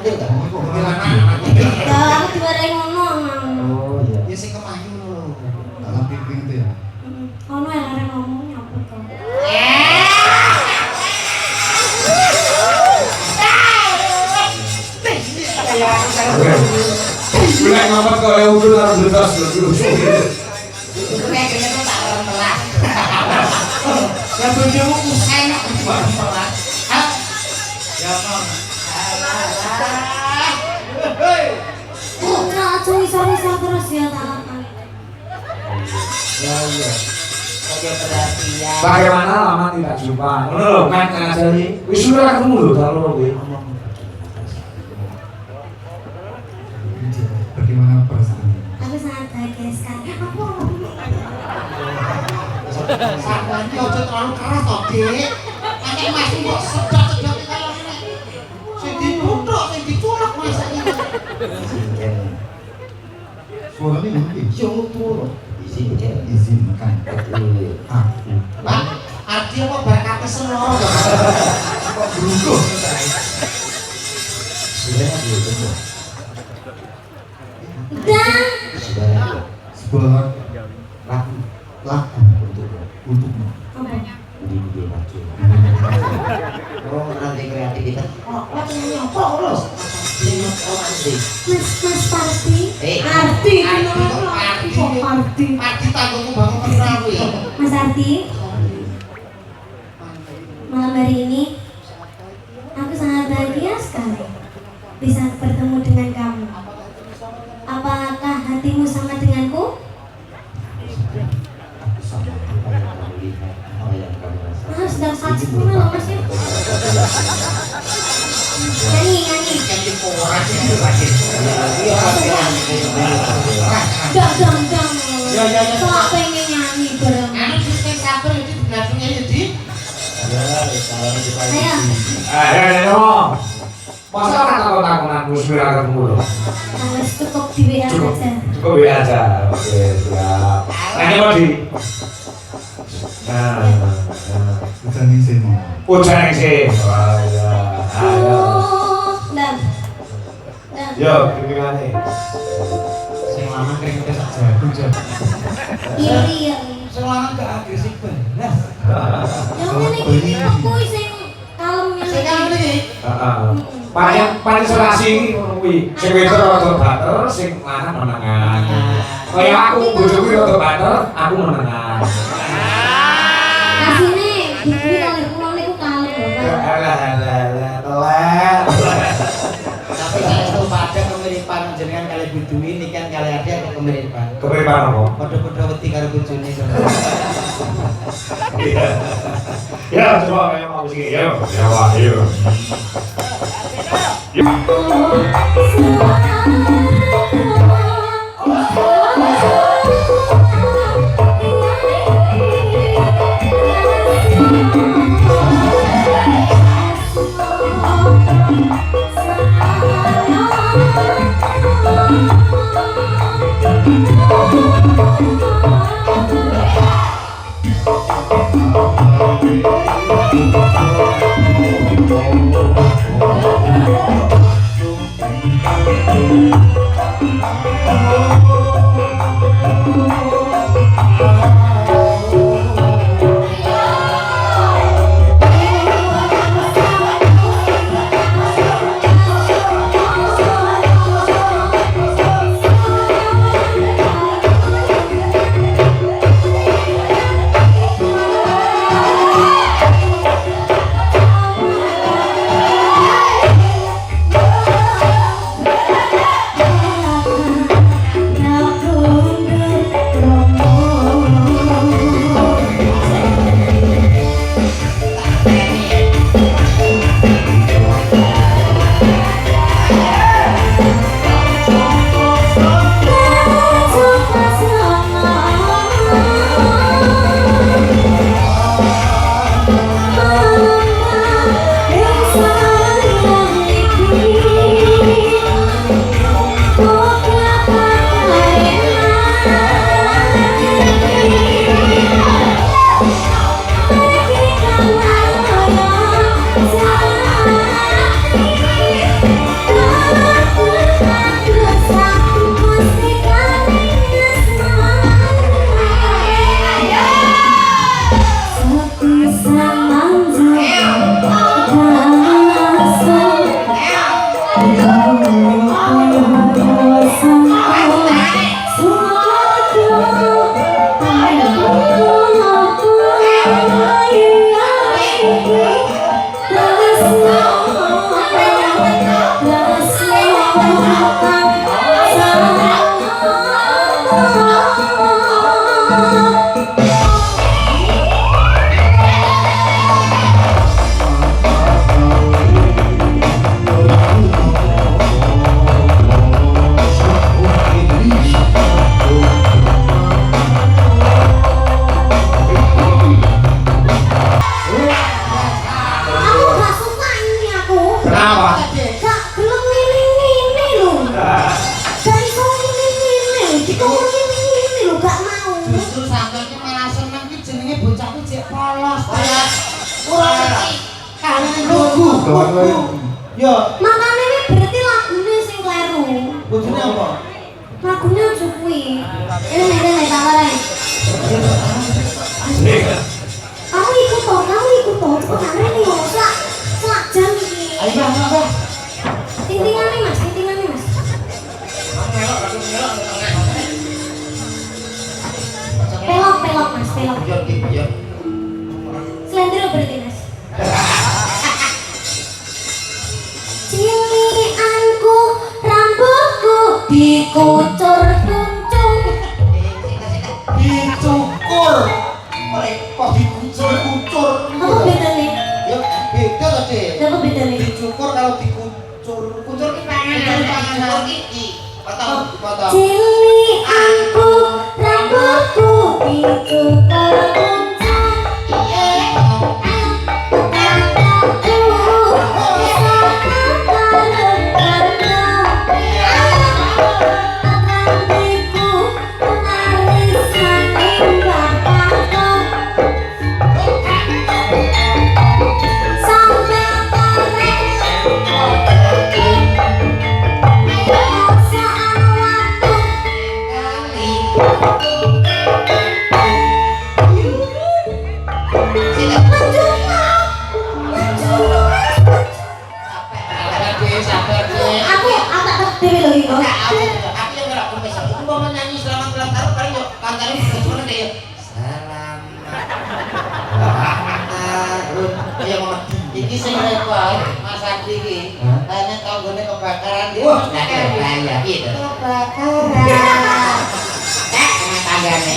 kuntil kan? Kuntil anak-anaknya. Aku diwarai ngono. Oh iya. Ya sing kemayu lho. Dalam pimpin itu ya. Ono yang arek ngomong nyapa to. Mulai ngamat kok ya udah harus lepas dulu. Itu kayak gini tuh tak orang telat. Ya bojomu enak banget telat. Ya Mam. Nah, cuy, sorry terus ya tangan. Ya iya. Sebagai perhatian. Bagaimana lama tidak jumpa? Loh, kan ngajari. Wis sudah ketemu lho kalau kowe. Bagaimana perasaannya? Aku sangat bahagia sekali. Sampeyan ojo terlalu keras to, Dik. Nek masih kok sedot-sedot kaya ngene. Sing dituthuk, sing diculek masake. Suaranya nanti. Yo turun. Izin ya. Izin makan. Ah, Bang, arti apa berkate seloro to? kok beruntung? Sudah gitu. Dan Sudah. Sebuah Laku lagu untukmu. di maju. Oh, nanti kreativitas. Oh, nyanyi apa terus? Lihat romantis. Mas Parti, Arti Arti. Padi tanggungmu bangun perahu ya. Mas Arti, malam hari ini aku sangat bahagia sekali bisa bertemu dengan kamu. Apakah hatimu sama denganku? Aku sama apa yang kamu lihat, apa yang kamu rasakan. Sedang sakit pula loh mas ya. Nyanyi. Kanthi poras itu lagi. Iya, latihan. Dang. Ya. Kok pengen nyanyi bareng? Anu sing sabar iki diblajunge ya, Di. Ya, salahnya kita Ayo. Ayo. Masa takon-takonan wis ora ketemu lho. Harus cukup di WA aja. Cukup ya aja. Oke, siap. Nanya mau di. Nah. Hujan ini mau. Hujan sih. Wah, ya. Ayo. Dan. Yo, gimana? Sing lanang keringetnya sak jago, Jan. Iya. Sing lanang gak agresif belas. Yang ini aku sing kalem Sing kalem iki. Heeh. Paling selasi kuwi. Sing wedok rada bater, sing lanang menengan. Kaya aku bojoku rada bater, aku menengan. asine bibi kalih kula niku kalem Bapak. Alah, telat. Tapi saya itu pada kemiripan jenengan kali bujuni ini kan kali ada kemiripan. Kemiripan apa? Podo-podo wedi karo bujuni. Ya, coba kayak mau sih. Yo, ya Pak, yo. Aku gak suka ini aku. Kenapa? Gak gelem ini lho. Gak iso ini. Dikongkon ini lho gak mau. Justru sampeyan ki malah seneng ki jenenge bocah ki jek polos. Ora ngerti. Kalian lugu. Yo, Makanya ini berarti lagunya sing kleru. bojone apa? Lagunya aja kuwi. Ini tawaran. Kamu ikut toh. Cepet nang ini yo. Selak jam iki. Ayo, Bang. Tintingannya Mas. Pelok Mas. Yo, yo. Slendro berarti Mas. Cilianku rambutku dikucur kuncung. Dicukur. Kok dikucur-kucur. Apa bedanya? Yo, beda to, Dik. Apa bedanya? Dicukur kalau dikucur. Kucur ki panganan. Potong. Cilianku rambutku dikucur kuncung. Sabar, Dik. Aku tak dewe lho iki. Aku yang ngerak kumis. Aku mau nyanyi selamat ulang tahun kali yuk. Kancane bojone deh yuk. Selamat tahun. Ayo ngomong. Iki sing repot Mas Adi iki. Tanya tanggone kebakaran dia. Wah, bahaya gitu. Kebakaran. Sama tanggane.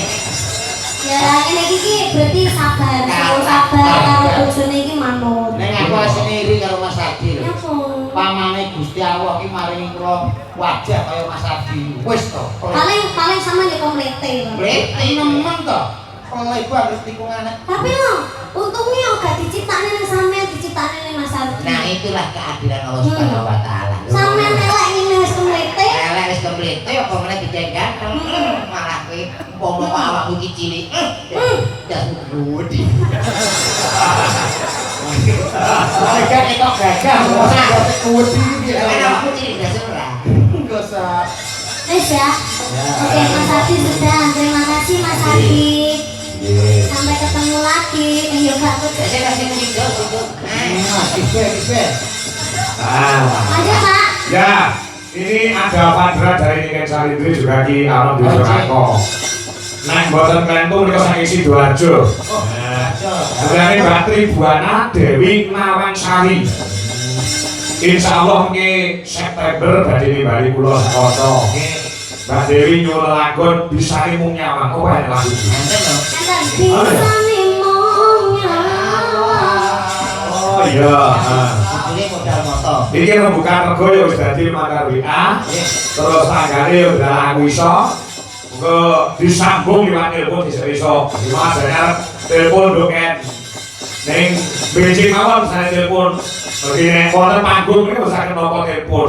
Ya ini iki berarti sabar. Kalau sabar karo bojone iki manut. Ning aku asine iri karo Mas Adi lho. Nyapa? Pamane Gusti Allah ki maringi kula wajah kaya Mas Adi. Wis to. Paling sama di komplete. Berarti nemen to. Pelai banget tikungane. Tapi lo untungnya yo gak diciptakne ning sampean diciptakne ning Mas Ardi. Nah, itulah keadilan Allah Subhanahu wa taala. Sampean elek ngene wis komplete. Elek wis komplit apa meneh dijenggan. Malah kowe umpama kok awakmu iki cilik. Dasmu gede. Gagah ketok gagah. Kuwedi iki. Aku cilik dasmu ora. Enggak usah. Wis ya. Oke Mas Ardi sudah. Terima kasih Mas Ardi. Sampai ketemu lagi. Yo gak aku. Saya kasih video itu. Kisbe. Aja Pak. Ya, ini ada Padra dari Niken Salindri juga di Alam di Surako. Nek boten klentu menika saking Sidoarjo. Sebenarnya Mbak Tribuana Dewi Nawangsari. Insya Allah ke September badhe nimbali kula sekoto. Mbak Dewi nyuwun lagun bisa mung nyawang. Oh, enak lagu iki. Enten bisa nimong nyawang. Oh iya. Ini modal motor. Iki rembukan rego ya wis dadi makar WA. Terus tanggane ya udah aku iso. Engko disambung liwat telepon iso. Mas saya telepon doken. Ning bensin mawon saya telepon. Pergi nek wonten panggung iki bisa kenopo telepon.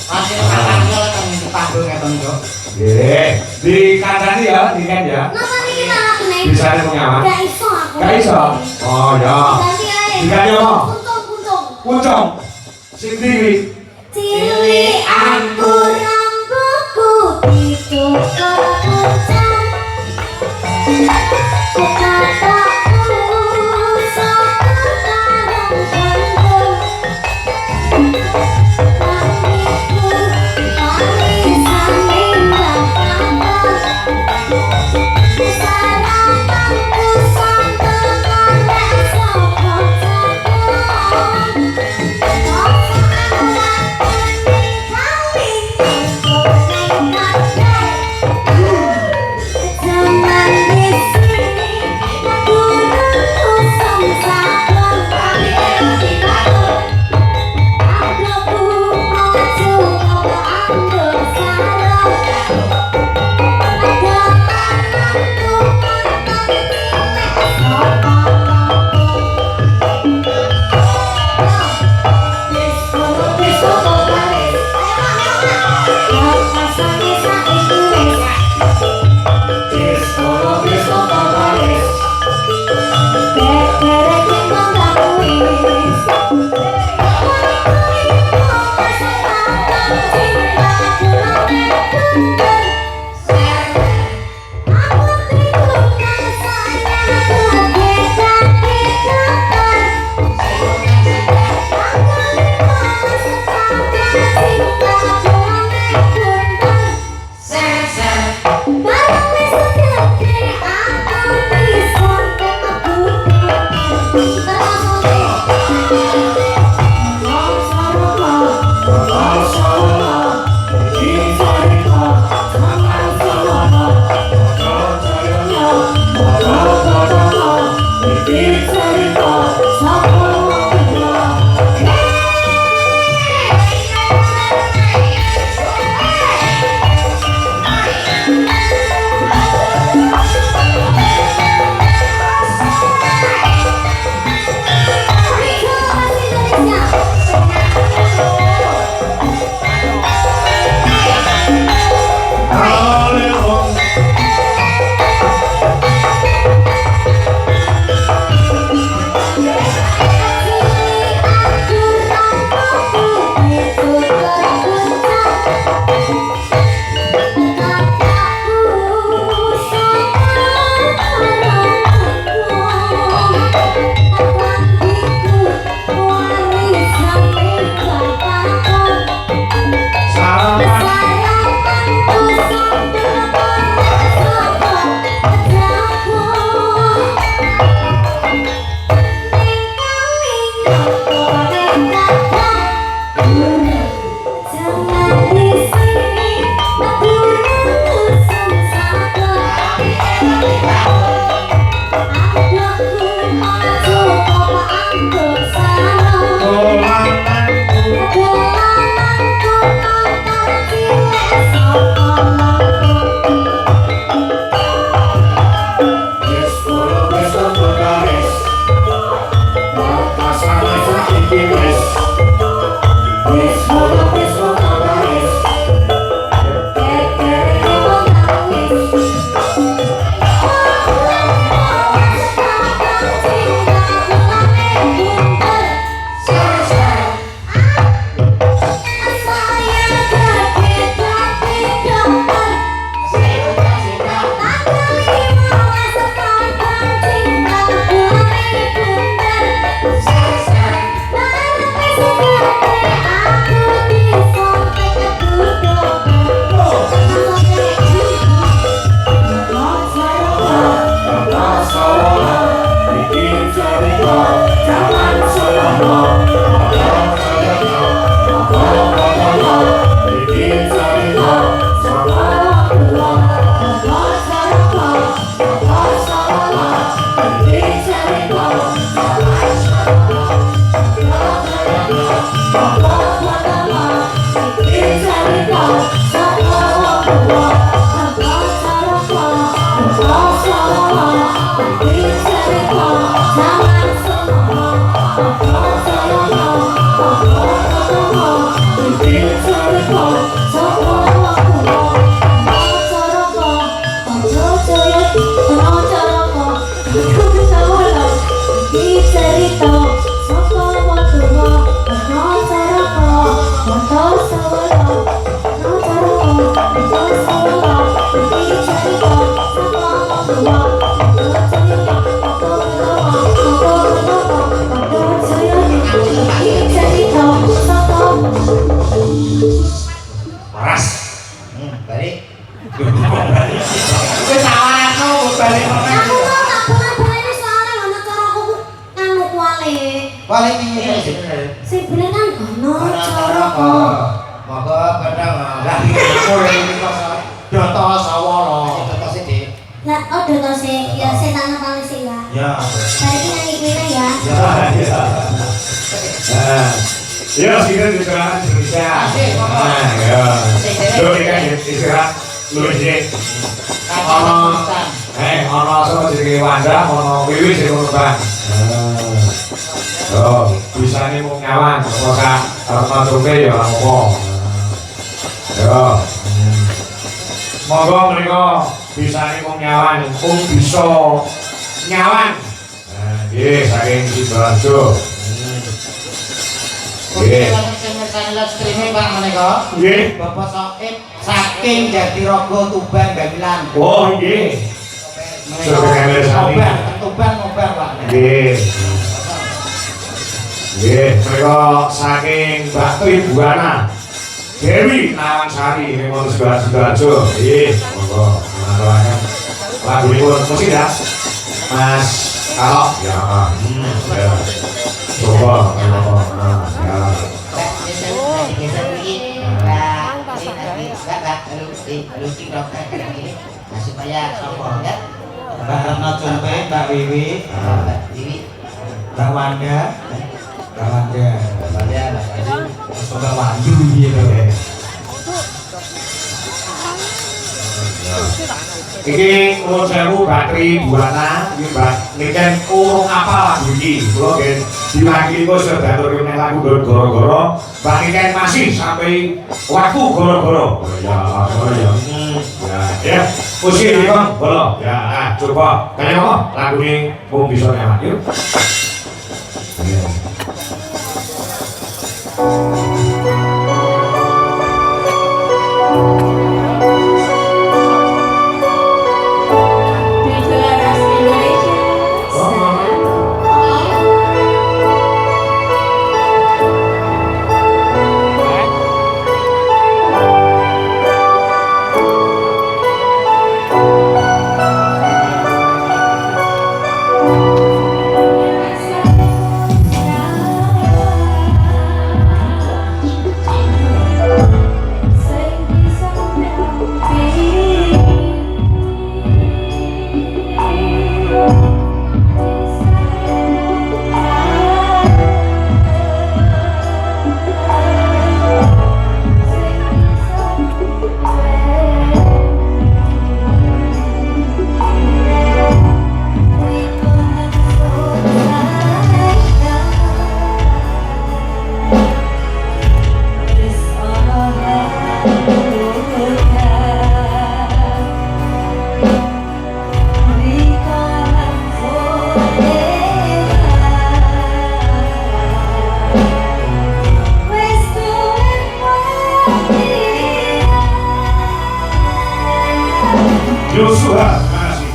Hasil katanya kan di panggung ya Bang Jo. Nggih, dikandani ya, dikan ya. Napa niki lagu nih? Bisa mung nyawang. Gak iso aku. Gak iso. Oh ya. Ganti ae. Diganti apa? Kuntung. Kuncung. Sing ndi? Cilianku rambutku dicukur kuncung. Kataku sok karo Paras. Balik. Wis awakno balik meneh. Aku mau tak bolan-bolan soalnya ana cara aku nganu kuali. Balik piye sih? Sing bener kan ono cara Apa? Monggo padang. Lah Kowe iki kok Data Sawala. kita sih di. lah oh to sih ya setan paling sih ya. Ya. Balik nyanyi kuwi ya. Ya, kita istirahat Indonesia. Nah, ya. Lu ini kan istirahat lu sih. Ono sama jenenge Wanda, ono Wiwi sing ngono Bang. Oh, bisa nih mau nyawan, masa harus masuknya ya orang apa. Ya. Monggo mereka bisa nih mau nyawan, bisa nyawan. Nah, nggih saking Sidoarjo. Oke, langsung mirsani live streaming Pak menika. Nggih. Bapak Soib saking Jatirogo Tuban Gamilan. Oh, nggih. Saking mirsani. Tuban ngobar Pak. Nggih. Nggih, mereka saking Mbak Tribuana. Dewi Nawansari memang Sidoarjo. Nggih, monggo mengaturkan lagunipun musik ya. Mas Kalok ya. Ya. Coba, nah, ya. Enggak, lu tiktok kayak gini. Nah, supaya ya. Mbak Retno Cumpe, Mbak Wiwi, Mbak Dewi, Mbak Wanda, Mbak Wanda, Mbak Waju. Mbak Wandu gitu. Iki nuwun sewu Batri Buana, iki Mbak niken urung apa lagu iki. Kula ngen diwakili kok sedatur nek lagu goro-goro, Mbak niken masih sampai waktu goro-goro. Ya, ya. Ya, usia iki Bang, bolo. Ya, coba kaya apa lagune mung bisa nyamak yuk. Joshua, makasih.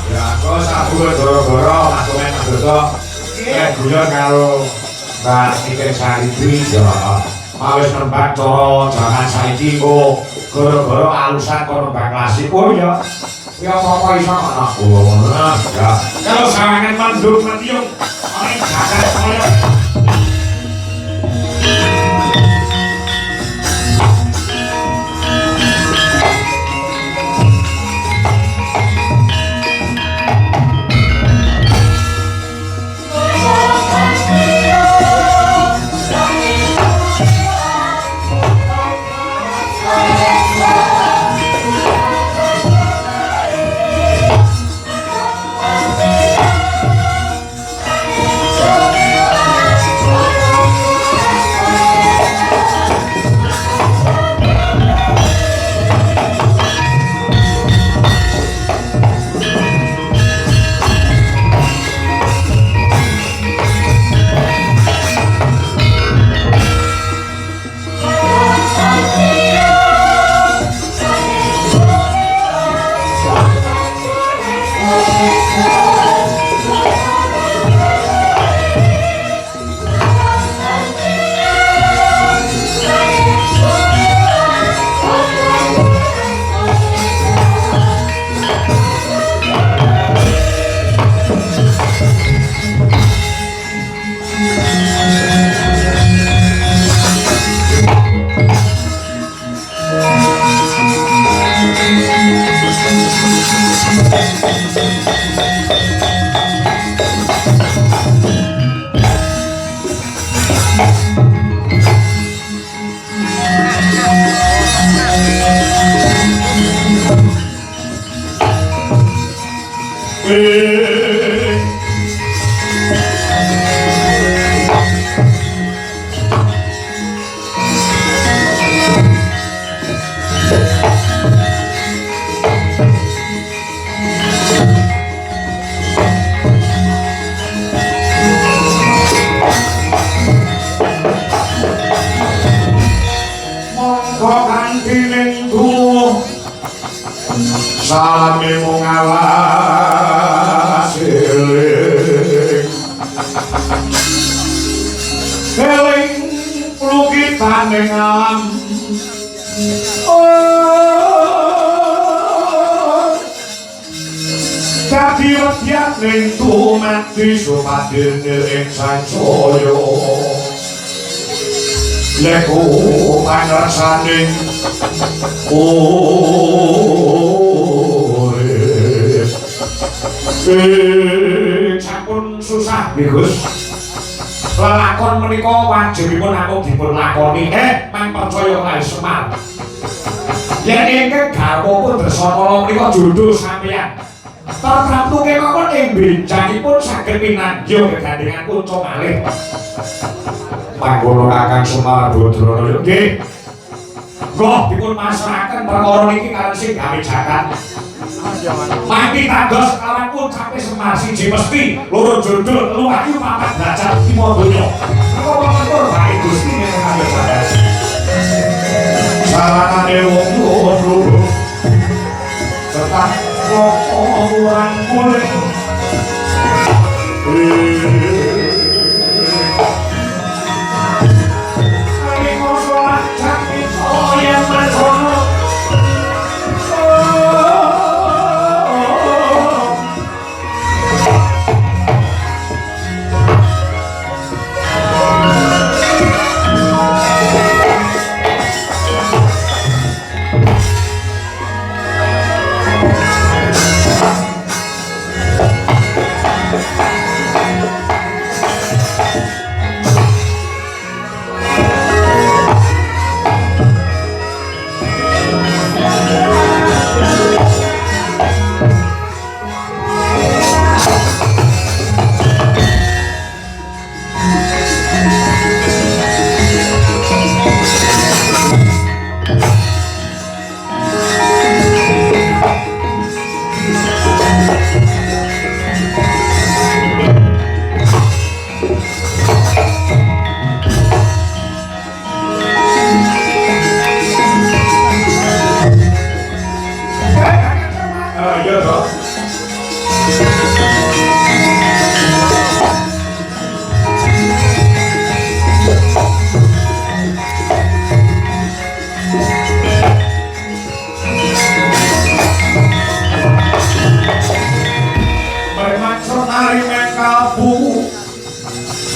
Ya, kok sabu goro-goro aku main ngedoto. Guyon karo Mbak Niken Saritri ya. Mawis nembat cara jangan saiki kok goro-goro alusan karo mbak klasik. Oh ya. Ya apa iso ana. Oh ngono ya. Kalau sawangan manduk mentiung ana jagat kaya Salami mung awas eling lukitane alam dadi wedyat ning tumati supadene ing sancaya leku pangersaning sampun susah nggih Gus. Lelakon menika wajibipun aku dipun lakoni. Man percaya kae Semar. Yen ingkang garwapun Dresakala menika judul sampeyan. Tertamtu kemawon ing benjangipun saged pinanggih gegandhengan kunca malih. Mangkono Kakang Semar Badrana nggih. Kula dipun masrahaken perkara niki kaliyan sing gawe jagat. Mati tandos kawan pun sampai Semar siji mesti loro jundul telu ayu papat derajat lima donya. Kok matur bae Gusti nek kabeh sadar. Salahane wong loro tetap orang kulit. Kali ngosolah jati oh yang masono.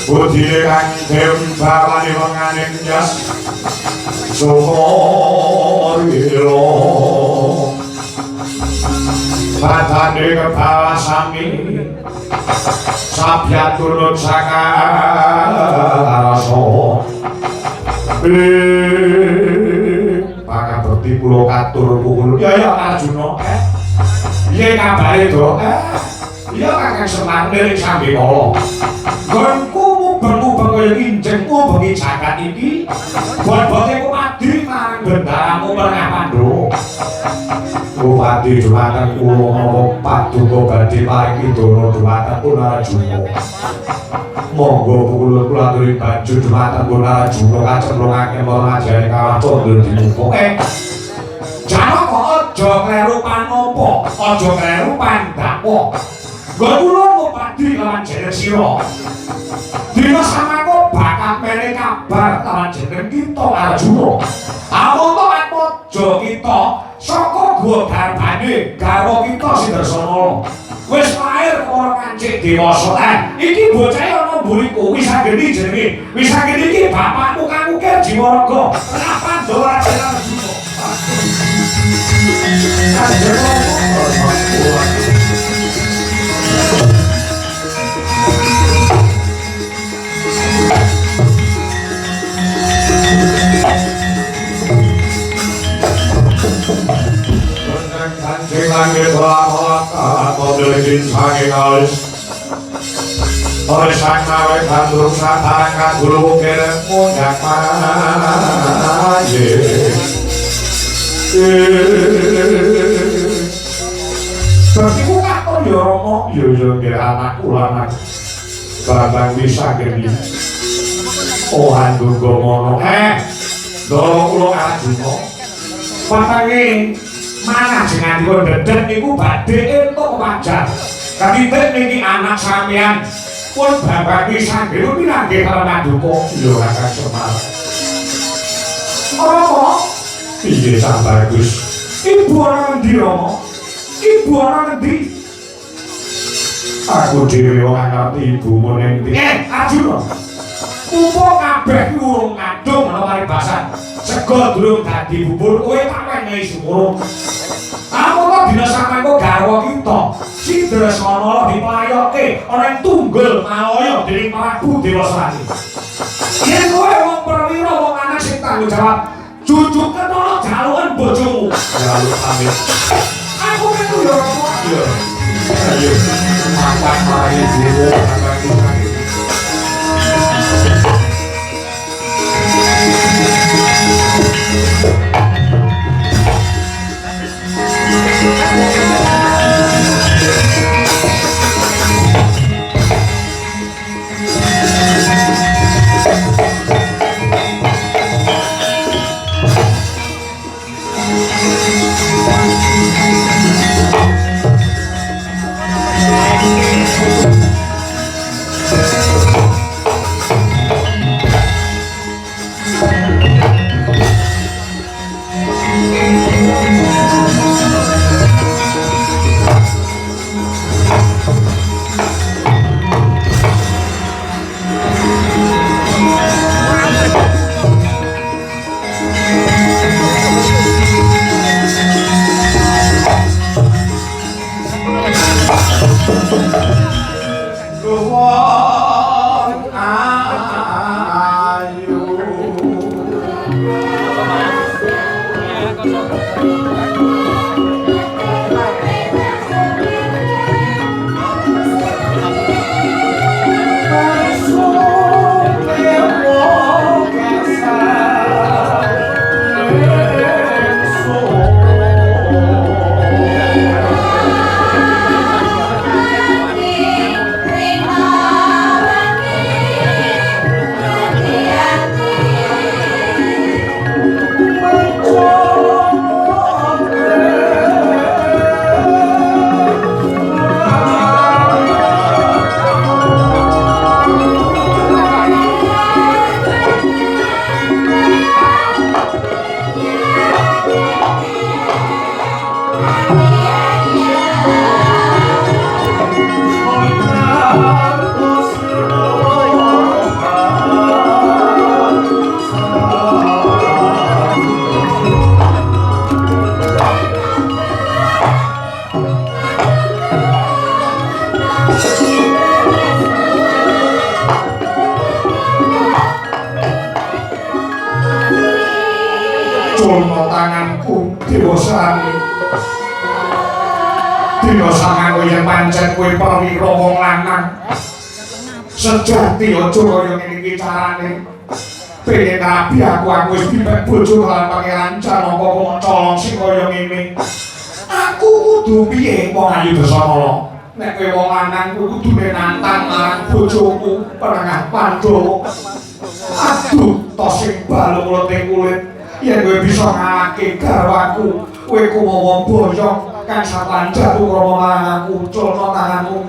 Budhe kang dewi bawani wenganing jas Sumarila Padane kebawa sami Sabya turut saka rasa Bakal bekti kula katur pukul ya Arjuna Piye kabare to ya Kakang Semar lirik sampe kala gonku mubeng-mubeng kaya kinjeng bengi jagat iki bot-bote kumadi marang bendaramu Pernapandhawa Bupati dumateng kula napa paduka badhe paring idana dumateng Punarajuna monggo kula aturi banjur dumateng Punarajuna kacemplungake marang kawah condro dimupuke Janaka aja kleru panapa aja kleru pandhawa Gulung Bupati lawan jeneng sira. Dina samangka bakal mene kabar lawan jeneng kita Arjuna. Amonto atmojo kita saka gua garbane garwa kita Sidrasana. Wis lair ora kancik dewasa. Iki bocah ana mburiku wis sagedi jenenge. Wis sagedi iki bapakmu kang ukir Jiwaraga. Kenapa ndora jeneng Arjuna? Kanjeng langit lelin saking alis oleh sang nawe gandrung satarang gulu kereng munyak maye berkiku kakon ya romo ya ya anakku lanang barang bisa gini ohan gunggo mono dorong ulo arjuna patangi mana jengan dikon dedet niku badhe entuk wajar katitik niki anak sampean pun bapak bisa gini pinangge karo Paduka lho Kakang Semar Romo piye sabar Gus ibu ana ngendi Romo ibu ana ngendi aku dhewe ora ngerti ibumu ning ndi Arjuna mumpung kabeh urung ngadung ana paribasan sego durung dadi bubur kowe tak wenehi sumurung aku kok dina sampeyan kok garwa kita Sidresana diplayokke ana ing tunggul Malaya dening Prabu Dewasrati yen kowe wong perwira wong anak sing tanggung jawab jujuk ketono jalukan bojomu jaluk pamit aku metu yo ayo ayo makan mari dhewe Culno tanganku diwasani dina sangang yen pancen kowe perwira wong lanang sejati aja kaya ngene iki carane pengen rabi aku wis dipek bojo lan pangeran Janaka kok colong sing kaya ngene aku kudu piye wong ayu Dasamala nek kowe wong lanang kudune nantang marang bojoku Penengah Pandhawa aduh tos sing balung leteng kulit yen kowe bisa ngalahke garwaku kowe kuwi wong boyong kang sapan jatuh krama marang aku culno tanganmu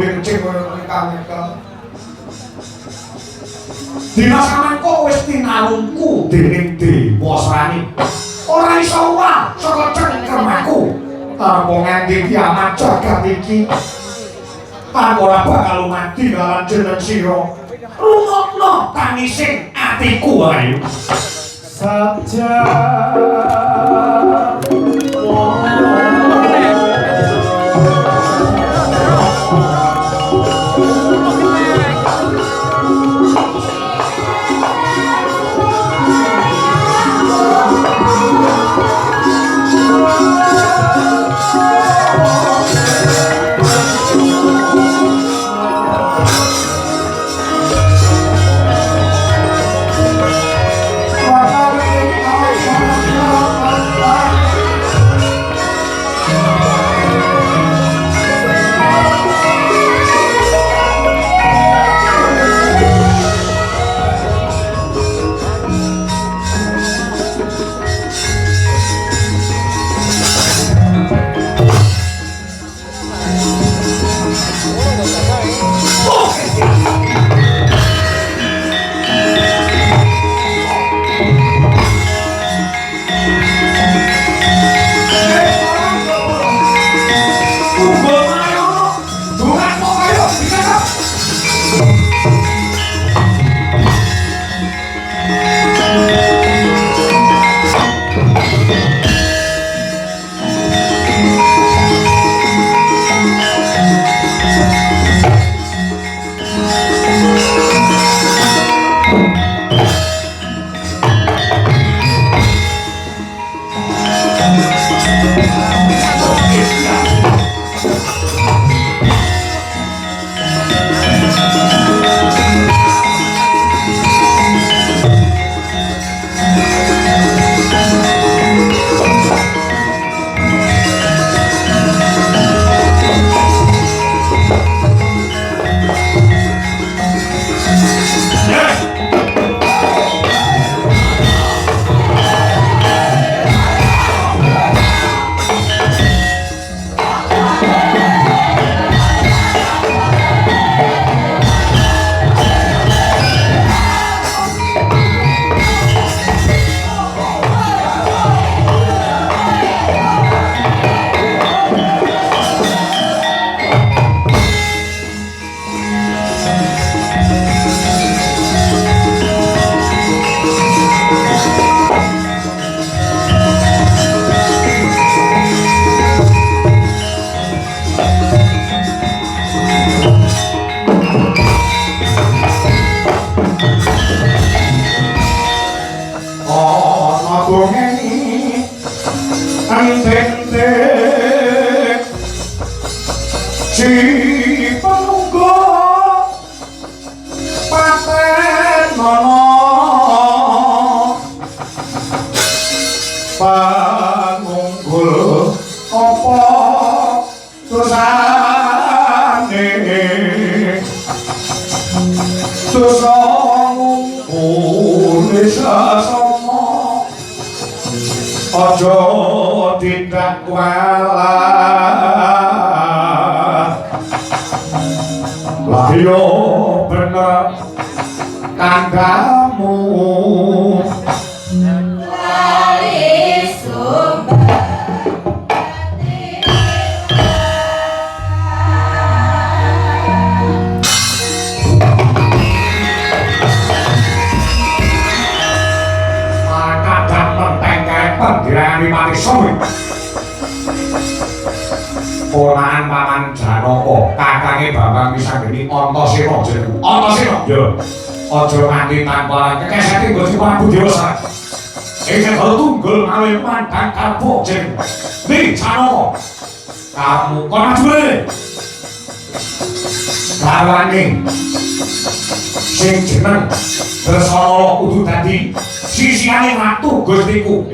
kencing kang dina samangka wis tinalungku dening Dewasrani ora iso wae saka cengkemku apa nganti kiamat jagat iki aku ora bakal mati dalam jeneng sira rungokno tangising atiku ayo saja Oh Tunggu ayo. Dungan kok ayo dikata. Pangunggul apa dosane dosa ngumpul sesama aja tindak walah lah yo bener kanggamu Dirani mati suwi Ponakan Paman Janaka kakange Bambang Wisanggeni Antasena jenengku Antasena yo aja nganti tanpa kekeseti Gusti Prabu Dewasa iki tunggul mawe mandang kalpo jeneng Ning Janaka kamu kok maju lawane sing jeneng Dresana kudu dadi sisihane watu Gustiku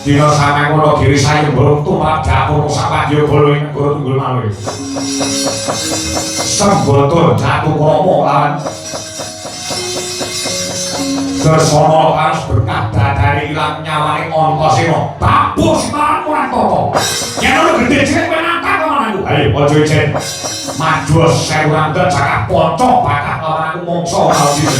dina sampe ngono diri sayu mbrung tumrap dapur sapadya bala ing negara Tunggul Mawe Sembata jatuh krama lan Dresana harus berkah dadari ilang nyawane Antasena tabuh simpalan Purantaka yen ana gedhe cilik penantang lawan aku ayo aja ijen maju sewu rangga jakak ponco bakal lawan aku mongso ora dine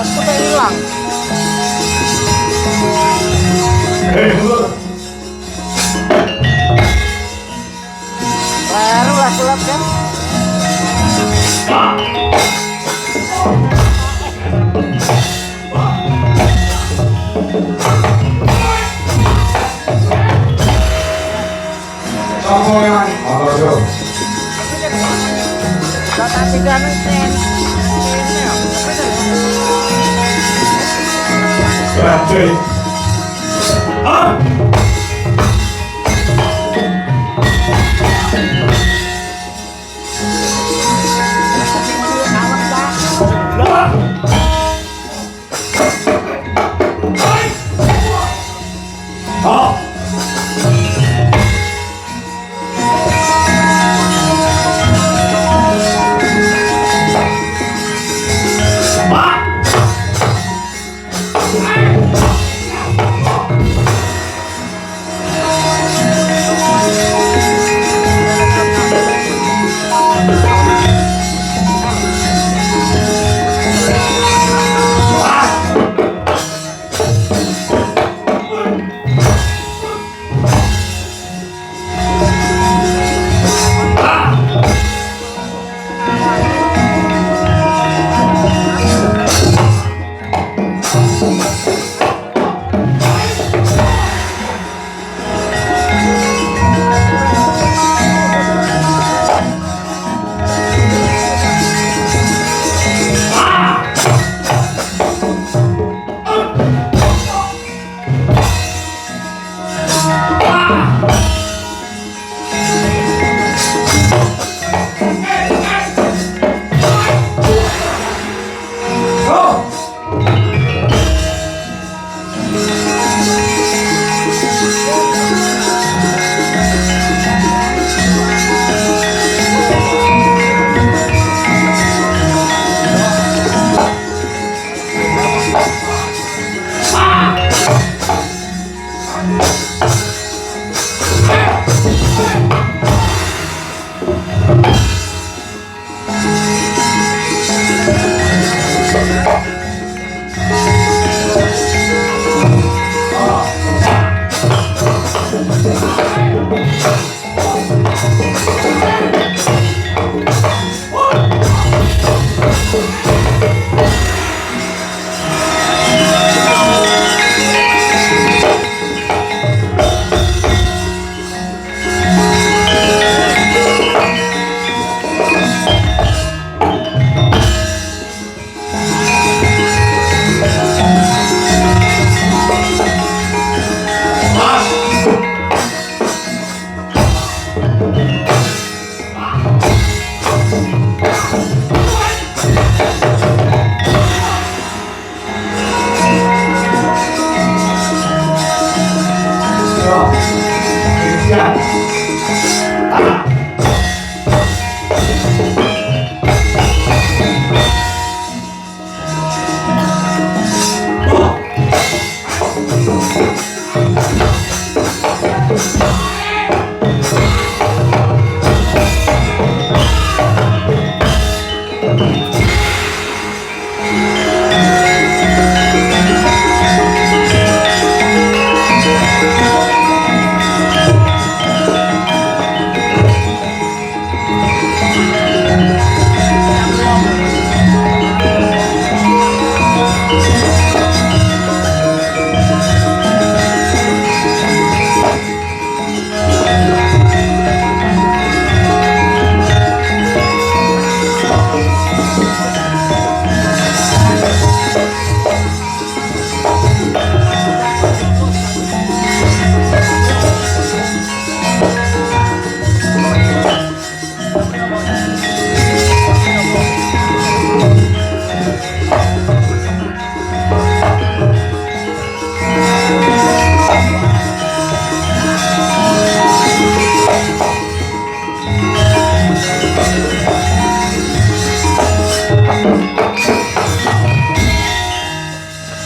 udah hilang. Mundur. Baru lah sulap kan. Sopo yang motor jo. Kata tidak nenten. Berarti. Ah.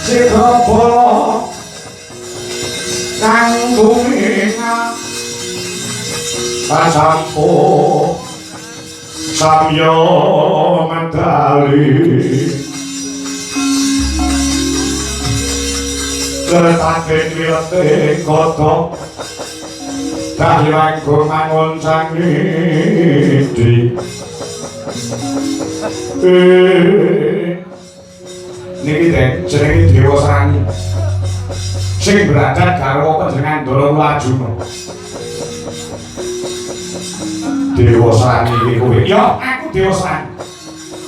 Sikapa kang bumina pasampo samyo mentali letaken wilete kodhok dahyang mangun sangidi niki teh jenenge Dewa Srani sing berangkat garwa panjenengan Ndara Lajuna Dewa Srani iki kowe ya aku Dewa Srani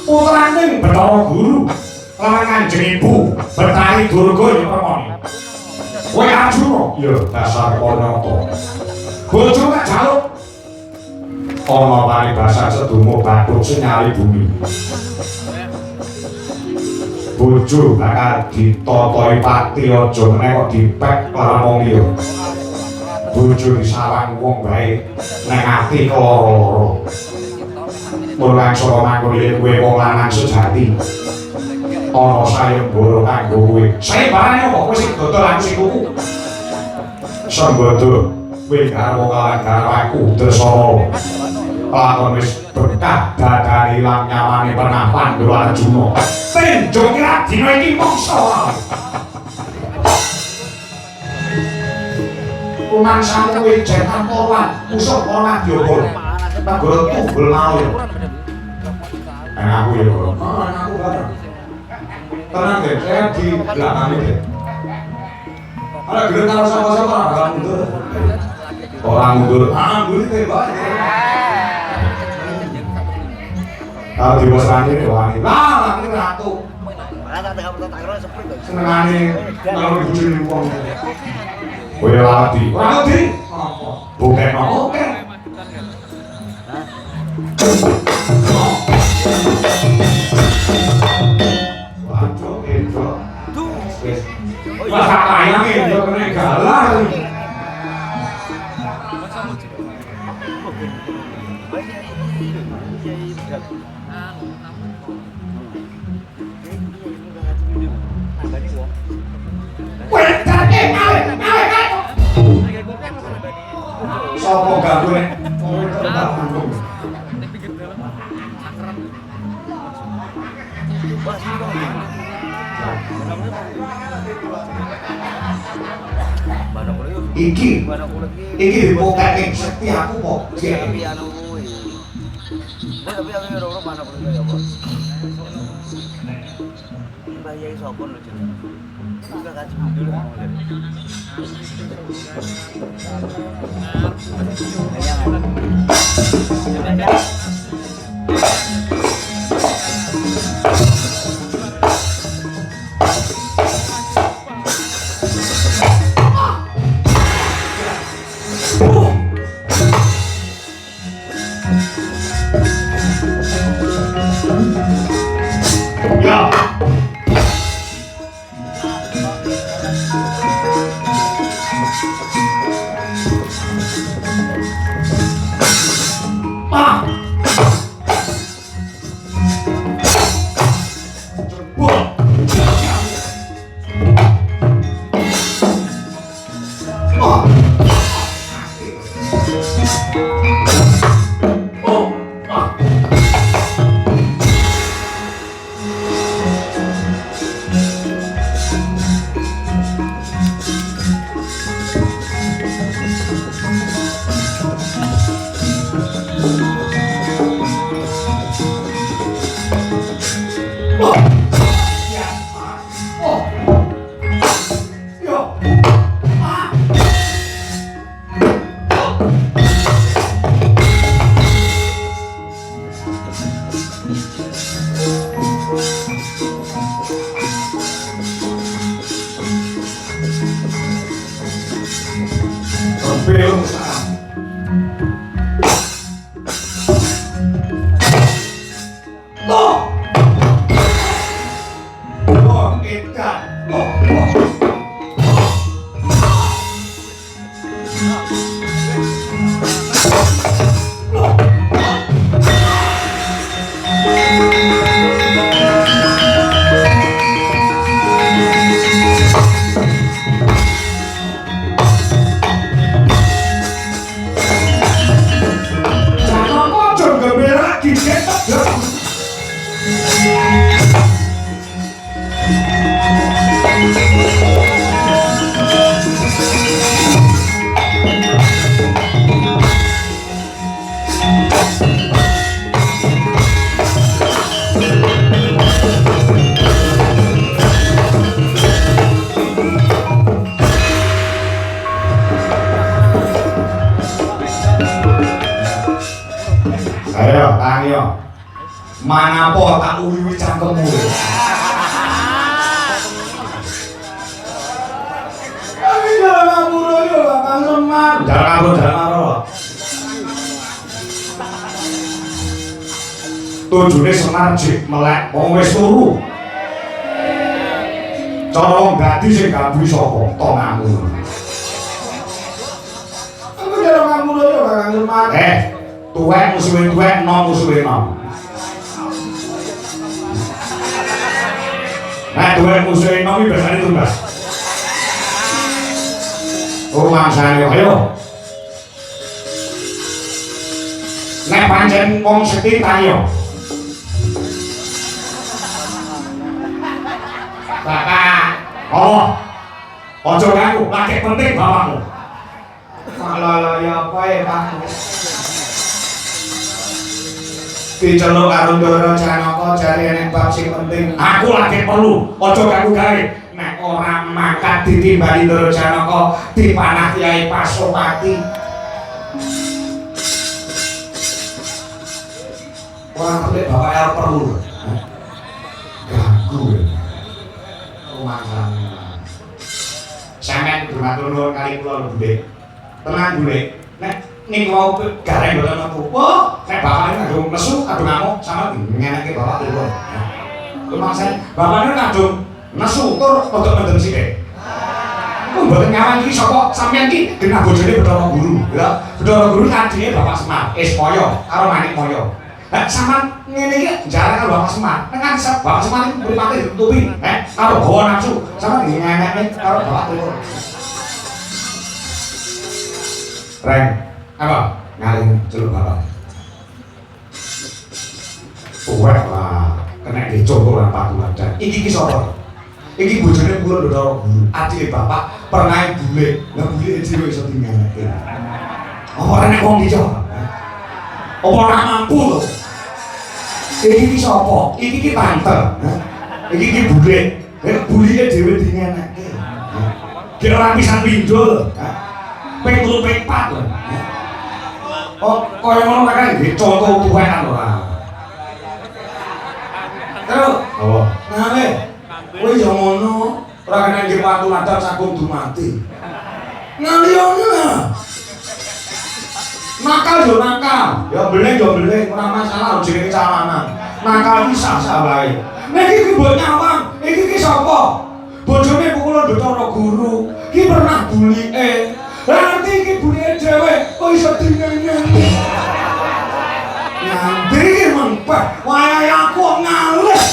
putraning Bathara Guru lan Kanjeng Ibu Betari Durga Permoni kowe Arjuna ya dasar Panaka bojo gak jaluk ana paribasa sedumuh bathuk sinyali bumi bojo bakal ditotoi pati aja meneh kok dipek karo wong liya bojo disawang wong bae nang ati keloro-loro mulang saka mangkon yen kowe wong lanang sejati ana sayembara kanggo kowe sayembarane apa kowe sing dodol aku sing tuku sambada kowe karo karo aku Dresara lakon wis berkah dadane ilang nyamane pernah Pandhawa Arjuna penjo kira dina iki mongso Kuman samuwe jetan korwan musuh korwan diobol negara tubel mau ya aku ya bro aku bareng tenang deh saya di belakang ini deh ada gerak kalau sama-sama orang mundur mundur tembak kalau di bos Rani wangi lah aku ratu senengane kalau dibujuni uang kowe lati bukan oke waduh itu wah ayam itu kena galar sopo ganggu nek tetap manggung iki dipokake sekti aku kok tapi aku ora mana kuwi ya bos bayai sopon lho jeneng enggak kaji dulu Manapo tak uwi cangkemmu. Tapi jalan ngapura yo bakal lemah. Jalan. Tujune Semar jek melek wong wis turu. Cara dadi sing gabu sapa? Tongamu. Aku jalan ngapura yo bakal lemah. Tuwek musuhe tuwek, nom musuhe nom. Nah, tuwek musuhe nom iki biasane tumbas. Oh, mangsane ayo. Nek pancen wong sekti ayo. Bapak, ojo ganggu, lagi penting bapakmu. Kalau ya apa ya Pak? Diceluk karo Ndara Janaka jare enek bab sing penting. Aku lagi perlu, ojo ganggu gawe. Nek ora mangkat ditimbali Ndara Janaka dipanah Kyai Pasopati. Wah, bapak arep perlu. Ganggu. Sampeyan kudu matur nuwun kali kula lho, Bule. Tenang, Bule. Nek ning wau gareng mboten metu. Oh, nek bapakne kadung nesu, kadung ngamuk, sama ngeneke bapak pripun. Lumangsane, bapakne kadung nesu tur rodok mendem sithik. Kok mboten ngawan iki sapa? Sampeyan iki genah bojone Bathara Guru. Ya, Bathara Guru kadine Bapak Semar, Ismaya karo Manikmaya. Lah sampean ngene iki jarak karo Bapak Semar. Nek kan Bapak Semar iki mripate ditutupi, karo hawa nafsu. Sampeyan ngeneke karo Bapak pripun? Reng, apa? Ngaling celuk bapak. Tuwek lah, kena dicontoh lan patulan. Iki sapa? Iki bojone kula Bathara Guru. Adike bapak pernah bule. Lah bule dhewe iso dinganake. Apa nek wong liya? Apa ora mampu lho? Iki sapa? Iki tante. Iki bule. Bulike dhewe dinganake. Ki ora pisan pindho. Ping 3 ping 4 lho. Oh, kaya ngono kan dicontoh tuwekan ora. Terus, apa? Ngene. Kowe ya ngono, ora kena nggih patu ladat sakum dumati. Ngaliyane. Nakal yo nakal, ya beleng, ora masalah jenenge calanan. Nakal iki sah-sah wae. Nek iki mbok nyawang, iki sapa? Bojone kula Bathara Guru. Ki pernah bulike. Lah nanti iki bulike dhewe kok iso dinyanyi. Nanti mempet, wayahe aku ngalih.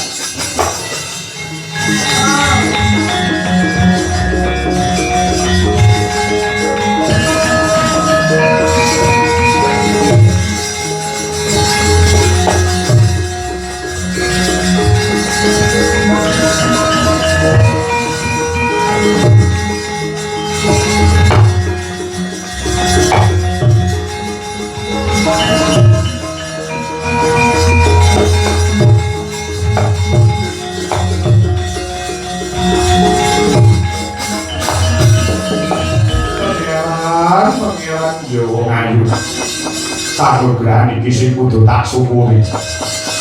Yo ayu. Karo grani iki sing kudu tak syukuri.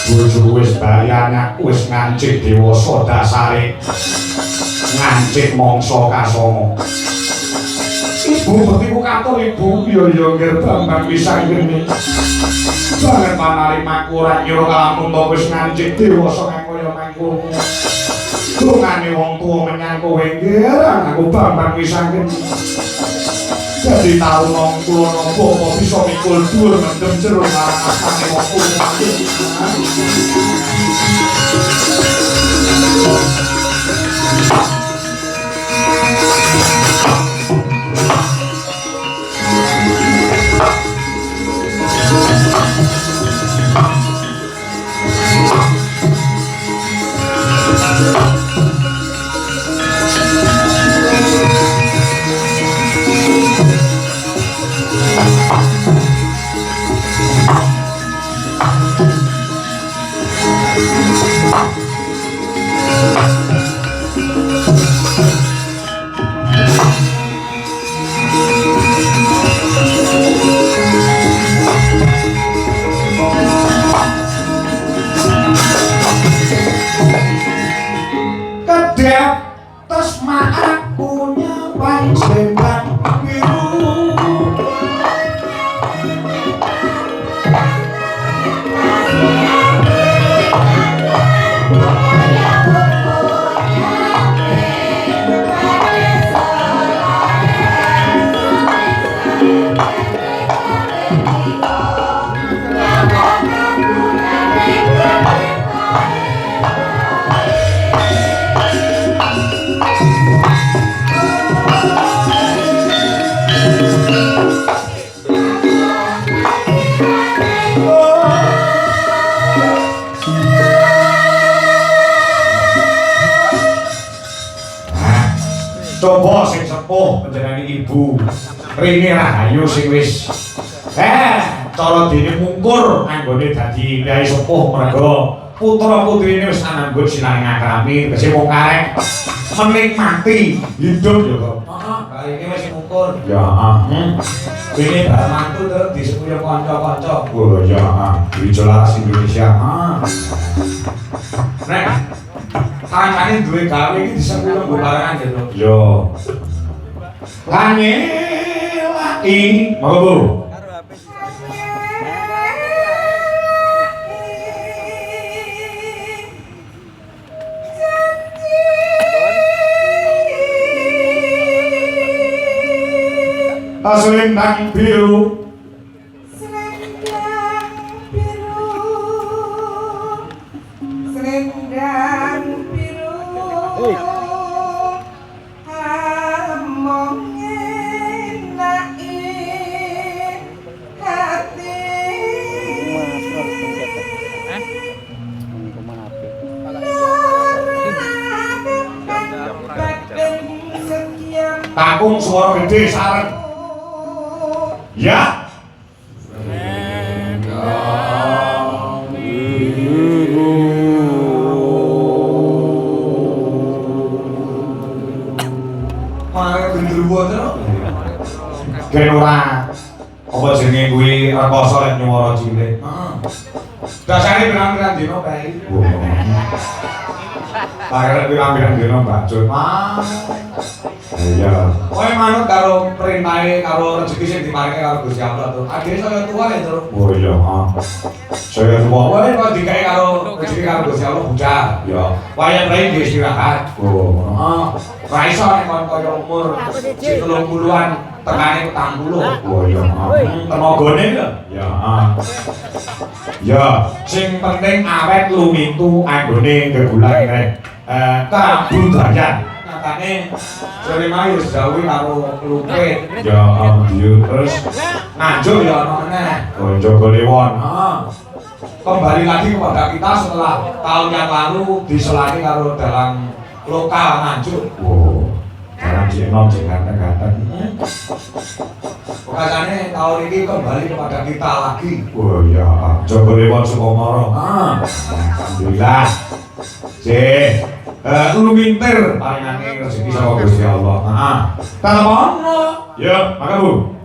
Bojoku wis bayana, wis ngancik dewasa dasare. Ngancik mangsa kasama. Ibu betiku katon ibu yo Bambang Wisanggeni. Banget panarimaku ora nyuruh kalamun to wis ngancik dewasa kaya mangkono. Dungane wong tuwa menyang kowe ngerang aku Bambang Wisanggeni. Jadi tahu nong kulo nopo kok bisa mikul dhuwur mendem jero marang asane wong tuwa. Tiap Tosma aku nyawain selendang biru. Coba sing sepuh panjenengan ibu Rini Rahayu sing wis cara dene mungkur anggone dadi kyai sepuh merga putra putrine wis ananggut sinareng akrami tegese mung karek menikmati hidup ya kok. Heeh, kali iki wis mungkur. Ya, ini barang mantu terus disepuyuh kanca-kanca. Oh ya, jelas Indonesia. Nek tangan duwe gawe iki disepuyuh nggo barengan gitu. Yo. Langilaki, mau Bu. Selendang biru, selendang biru, among ngenain hati. Takung suara gede sareng. Ya. Gen ora apa jenenge kuwi rekoso lek nyuwara cilik. Heeh. Dasare pirang-pirang dina kae. Parek pirang-pirang dina Mbak Jun. Iya. Kowe manut karo perintahe karo rezeki sing diparingi karo Gusti Allah to. Adhe saya tua ya, Tru. Oh iya, saya tua. Kowe kok digawe karo rezeki karo Gusti Allah bocah. Ya. Wayang raih istirahat. Oh, heeh. Ra iso nek kon kaya umur 30-an tekane 40. Oh iya, tenagane lho. Ya, ya, sing penting awet lumitu anggone gegulang rek. Kabudayan. Nyatane sore mayu jauhi karo lupit. Ya dia terus Nganjuk ya ana meneh. Oh Joko Liwon. Kembali lagi kepada kita setelah tahun yang lalu diselani karo dalam lokal Nganjuk. Oh. Dalam jenom sing ganteng-ganteng. Makanya tahun ini kembali kepada kita lagi. Oh ya, Joko Liwon Sukomoro. Alhamdulillah. Lumintir paringane rezeki saka Gusti Allah. Telepon. Ya, maka Bu.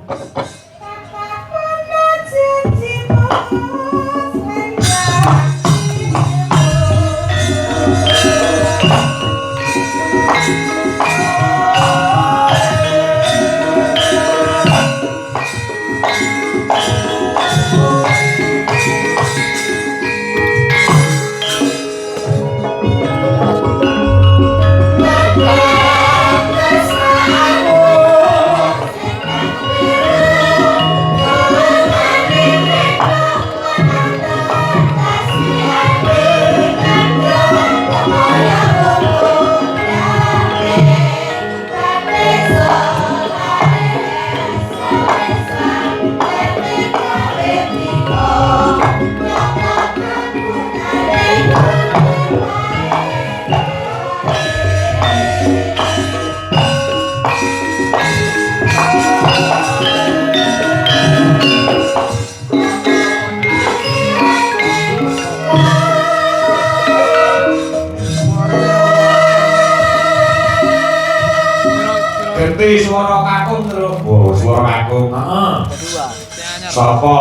Suara kakung terus. Oh, suara kakung. Heeh. Sapa?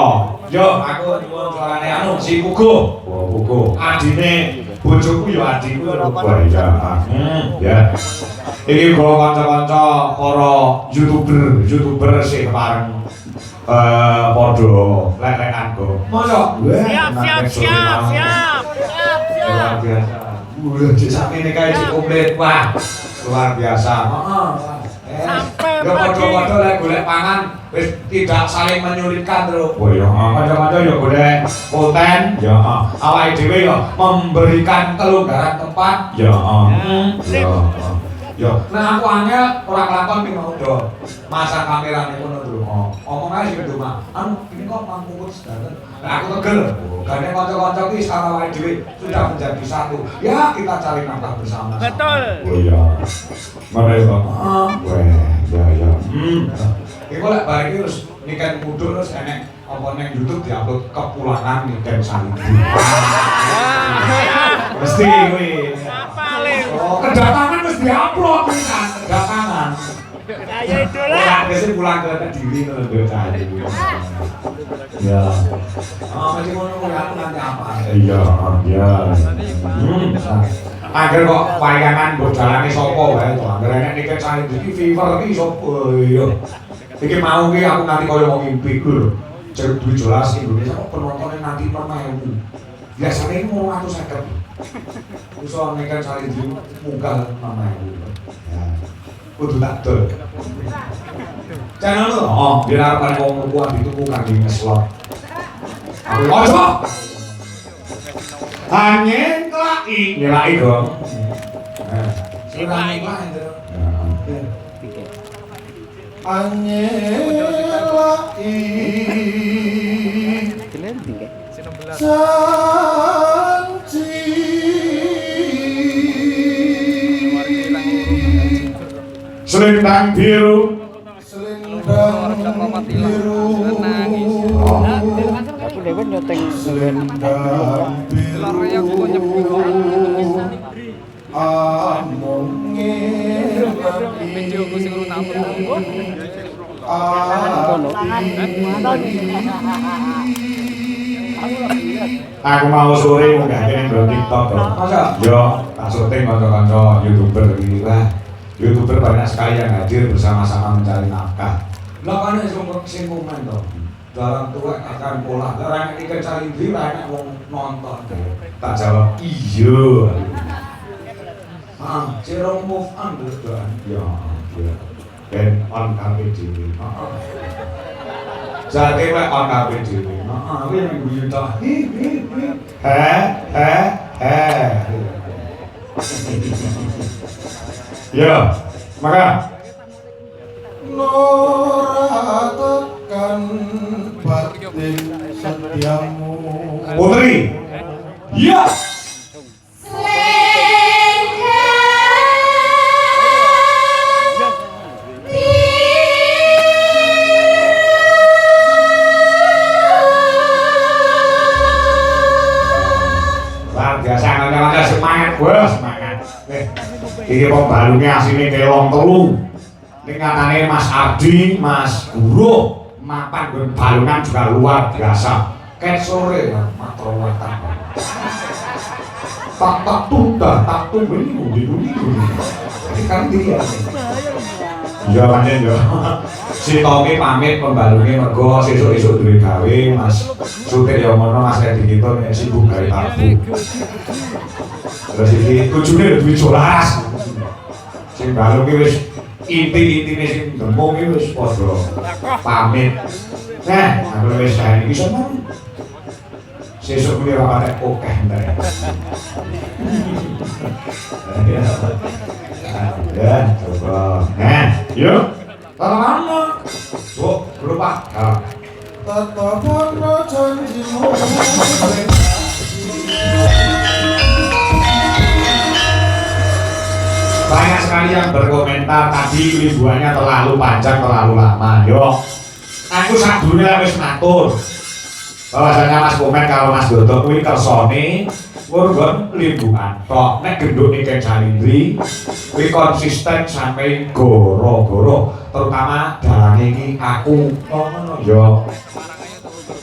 Yo, aku nyuwun suarane anu si Pugo. Oh, Pugo. Adine bojoku ya adikku rubah ya. Ya. Iki go kanca-kanca para YouTuber sing bareng podo lek-lekan go. Mosok? Siap. Luar biasa. Cek sakmene kae cek komplit. Wah, luar biasa. Heeh. Sampai podo-podo lek golek pangan wis tidak saling menyulitkan terus. Oh ya, kanca-kanca ya golek konten, ya awake dhewe ya memberikan kelonggaran tempat, ya ya. Nah aku angel ora kelakon ping mau do. Masa kamerane ngono lho. Omong ae sing nduma. Anu iki kok mangkut sedaten. Nah aku tegel. Gane kanca-kanca ki sama awake dhewe sudah menjadi satu. Ya kita cari nafkah bersama. Betul. Oh iya. Mana ya? Ya. Iku lek bareng iki terus niken kudu terus enek apa nang YouTube diupload kepulangan niken santri. Mesti kuwi. Oh, kedatangan mesti diupload kan, kedatangan. Ya itu lah. Biasanya pulang ke Kediri ngono cari. Ya. Masih ngono ya nanti apa? Iya. Agar kok wayangan mbok jalane sapa wae to. Agar enek niken santri iki fever iki sapa ya. Iki mau ki aku nanti koyo mau ngimpi lho. Cek duit jelas Indonesia kok penontonnya nanti 6.000. Biasanya ini mau 150. Iso nekan sari di munggah 6.000. Ya. Kudu tak dol. Jangan lho. Oh, biar arep wong kuat dituku kangge ngeslot. Ojo. Angin klaki, nyelaki dong. Silakan Pak Hendro. Angin laki janji Selendang biru selendang biru selendang biru amongin aku mau sore munggah kene nggo TikTok to. Yo, tak syuting kanca-kanca YouTuber iki lah. YouTuber banyak sekali yang hadir bersama-sama mencari nafkah. Lah kan sing komen to. Dalam tua akan pola. Lah nek iki cari duit nek wong nonton. Tak jawab iya. Zero move on betul. Ya. Ben on KPD. Jadi lek on KPD. Kuwi ning guyu to. Ya, maka Nora tekan batin setiamu Putri. Ya. Semangat. Iki pembalunge asine kelong telu. Ning katane Mas Ardi, Mas Guru, mapan nggon balungan juga luar biasa. Ket sore matrowatan. Tak tunggu ini. Ini kan dia. Iya pancen yo. Si Tommy pamit pembalunge mergo sesuk-esuk duwe gawe, Mas. Supir yo ngono Mas Edi kita nek sibuk gawe tabu. Terus iki tujune duwe jolas. Sing balunge wis inti-intine sing gembung iki wis padha pamit. Nah, aku wis iki sono. Sesuk kuwi ora patek akeh ndare. Ya, coba. Yuk. Tolong. Bu, lupa. tatapan janjimu banyak sekali yang berkomentar tadi liburannya terlalu panjang, terlalu lama. Yo, aku sadurunge wis matur bahwasanya Mas komen kalau Mas Dodo kuwi kersane ngurgon liburan tok nek genduk Niken Salindri kuwi konsisten sampai goro-goro terutama dalange iki aku ngono yo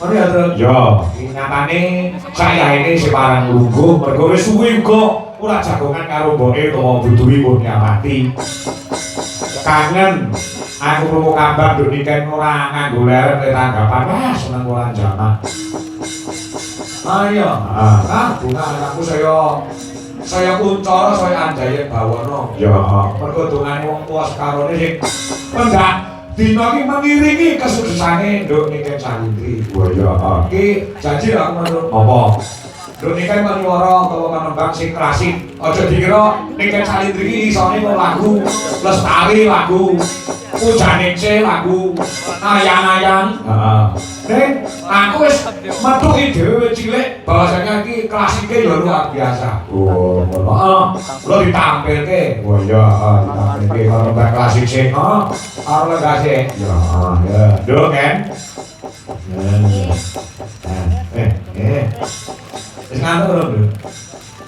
Oh ya terus. Yo, nyatane saya ini separang lungguh mergo wis suwi uga ora jagongan karo mboke utawa butuhi pun nyamati. Kangen aku krungu kabar nduk niken ora nganggo leren tetanggapan. Wah, seneng ora jamak. Ayo, bunga anakku saya kuncara saya anjaye bawono. Ya, mergo dongane wong tuwa sekarone sing pendak dina iki mengiringi kesuksesane nduk niken Salindri. Oh ya, iki janji aku menurut apa? Nduk niken maniwara utawa panembang sing klasik. Aja dikira niken Salindri iki isone kok lagu lestari, lagu Pujaningsih, lagu ayang-ayang. Heeh. Aku wis metuki dhewe cilik bahwasanya iki klasike ya luar biasa. Oh, heeh. Lo ditampilke. Oh iya, ditampilke karo mbak klasik sing karo legase. Ya, ya. Nduk kan. Wis ngantuk lho, Nduk.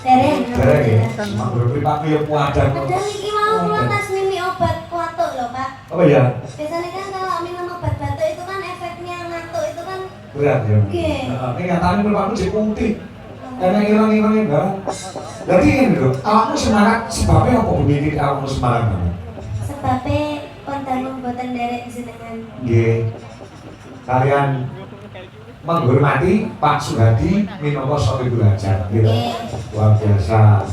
Dereng ya. Manggur pripati yo kuadang. Padahal iki mau kula tas mimi obat kuatuk lho, Pak. Apa ya? Biasanya kan kalau minum obat batuk itu kan efeknya ngantuk itu kan Berat ya. Nggih. Ini nyatane pripatmu sing putih. Karena ireng-irengnya barang. Berarti ini lho, awakmu semangat sebabnya apa bunyi awakmu semangat banget? sebabnya konten mboten derek jenengan. Nggih. Kalian menghormati Pak Sugadi minangka Sohibul Hajat gitu. Luar biasa.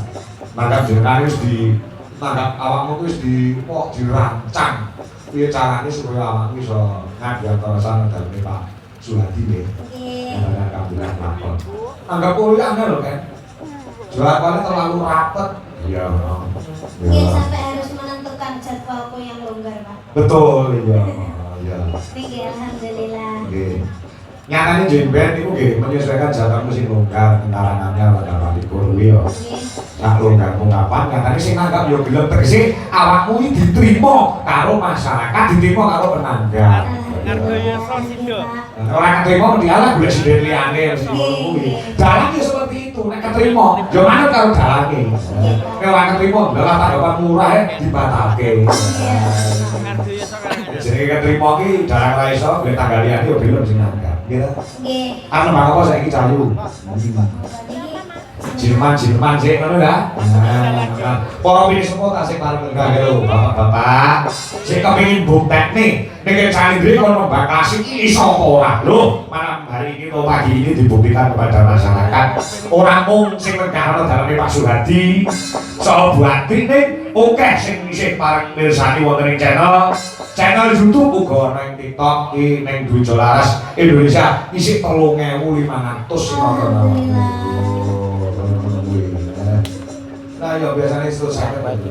Maka jenengan wis di manggap awakmu wis dirancang piye carane supaya awakmu iso ngadi antara sana daleme Pak Sugadi nggih. Nggih. Alhamdulillah lakon. Anggap kowe angel lho kan. Jadwalnya terlalu rapet. Iya. Nggih, sampai harus menentukan jadwalku yang longgar, Pak. Betul, iya. Iya. Nggih, alhamdulillah. Nggih. Nyatane jemben niku nggih menyesuaikan jadwal sing longgar karangannya lan likur kuwi yo. Sak longgar kapan nyatane sing nanggap yo gelem tegese awakmu iki diterima karo masyarakat, diterima karo penanggap. Ora keterima dialah golek sendiri liyane sing ngono kuwi. Dalang yo seperti itu, nek keterima yo manut karo dalange. Nek ora keterima dalah tanggapan murah dibatalke. Jadi keterima ki dalang ra iso golek tanggal liyane yo belum sing nanggap. Gitu. Nggih. Anu apa saiki cayu. Jerman sih ngono ya. Nah, para pinisupo tasih pareng lenggah lho, Bapak-bapak. Sing kepengin buktekne nek Salindri kono mbak klasik iso apa ora? Lho, malam hari ini atau pagi ini dibuktikan kepada masyarakat. Ora mung sing negara daleme Pak Sugadi, soal buati ning akeh sing isih pareng mirsani wonten ing channel YouTube uga nang TikTok iki nang Dujo Laras Indonesia isih 3.500 sing nonton. Nah, ya biasanya itu saya bantu.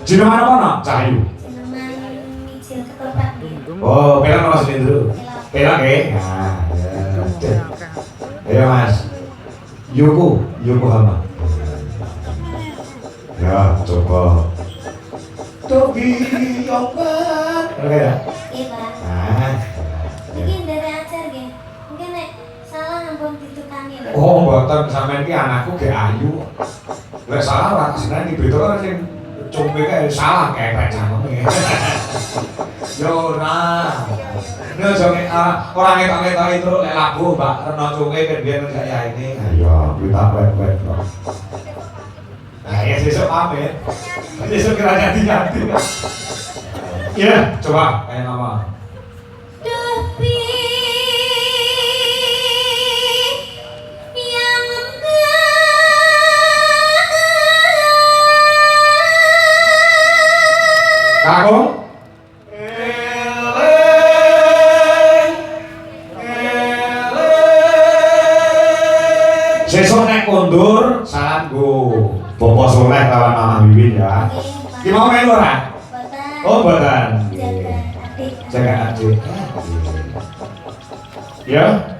Jenengan apa nak? Cahayu. Jenengan micil ketoprak nggih. Oh, pelang Mas Lindro. Pelang ya. Nah, ya. Ya Mas. Yuku Hama. Ya, coba. Tobi obat. Oke ya. Iya, Pak. Nah. Mungkin dari ajar nggih. Mungkin nek salah ampun ditukani lho. Oh, mboten sampean iki anakku ge ayu. Lek salah ora seneng iki beda sing cumpe kae salah kae cangkeme. Yo nah. Nek jane ora ngetok-ngetok itu lek lagu Mbak Reno Cunge ben biyen kaya ini. Ayo, kita wet-wet. Nah, ya sesuk pamit. Sesuk kira ganti-ganti. Iya, coba kayak nama. Dupi yang Kakung. Sesuk nek kondur salam go Bapak Soleh lawan Mama Wiwin ya. Ki mau melu ora? Boten. Oh, boten. Jaga adik. Jaga adik. Ya.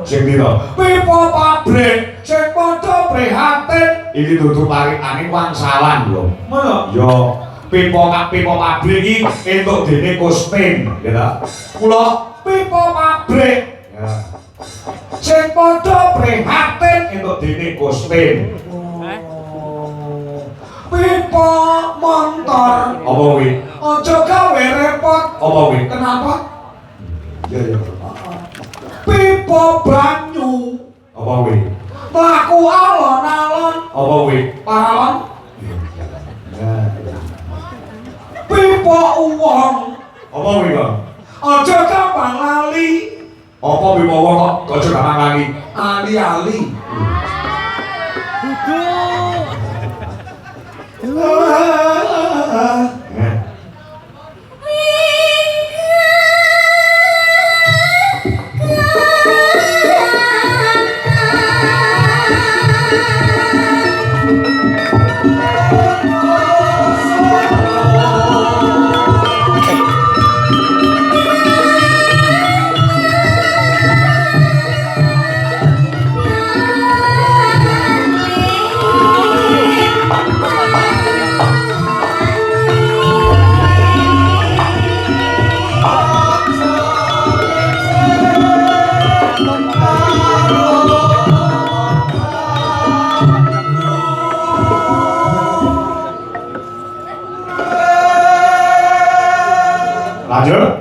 Sing pira? Pipa pabrik sing padha prihatin. Iki dudu paritane wangsalan lho. Mana? Yo pipa pabrik iki entuk dene Kusmin, gitu. Kula pipa pabrik. Ya. Sing padha prihatin entuk dene Kusmin. Pipa motor. Apa kuwi? Aja gawe repot. Apa kuwi? Kenapa? Ya. Pipa banyu. Apa kuwi? Mlaku alon-alon. Apa kuwi? Paralon. Ya. Pipa uang. Apa kuwi, Bang? Aja gampang lali. Apa pipa uang kok aja gampang lali? Ali-ali. Lanjut.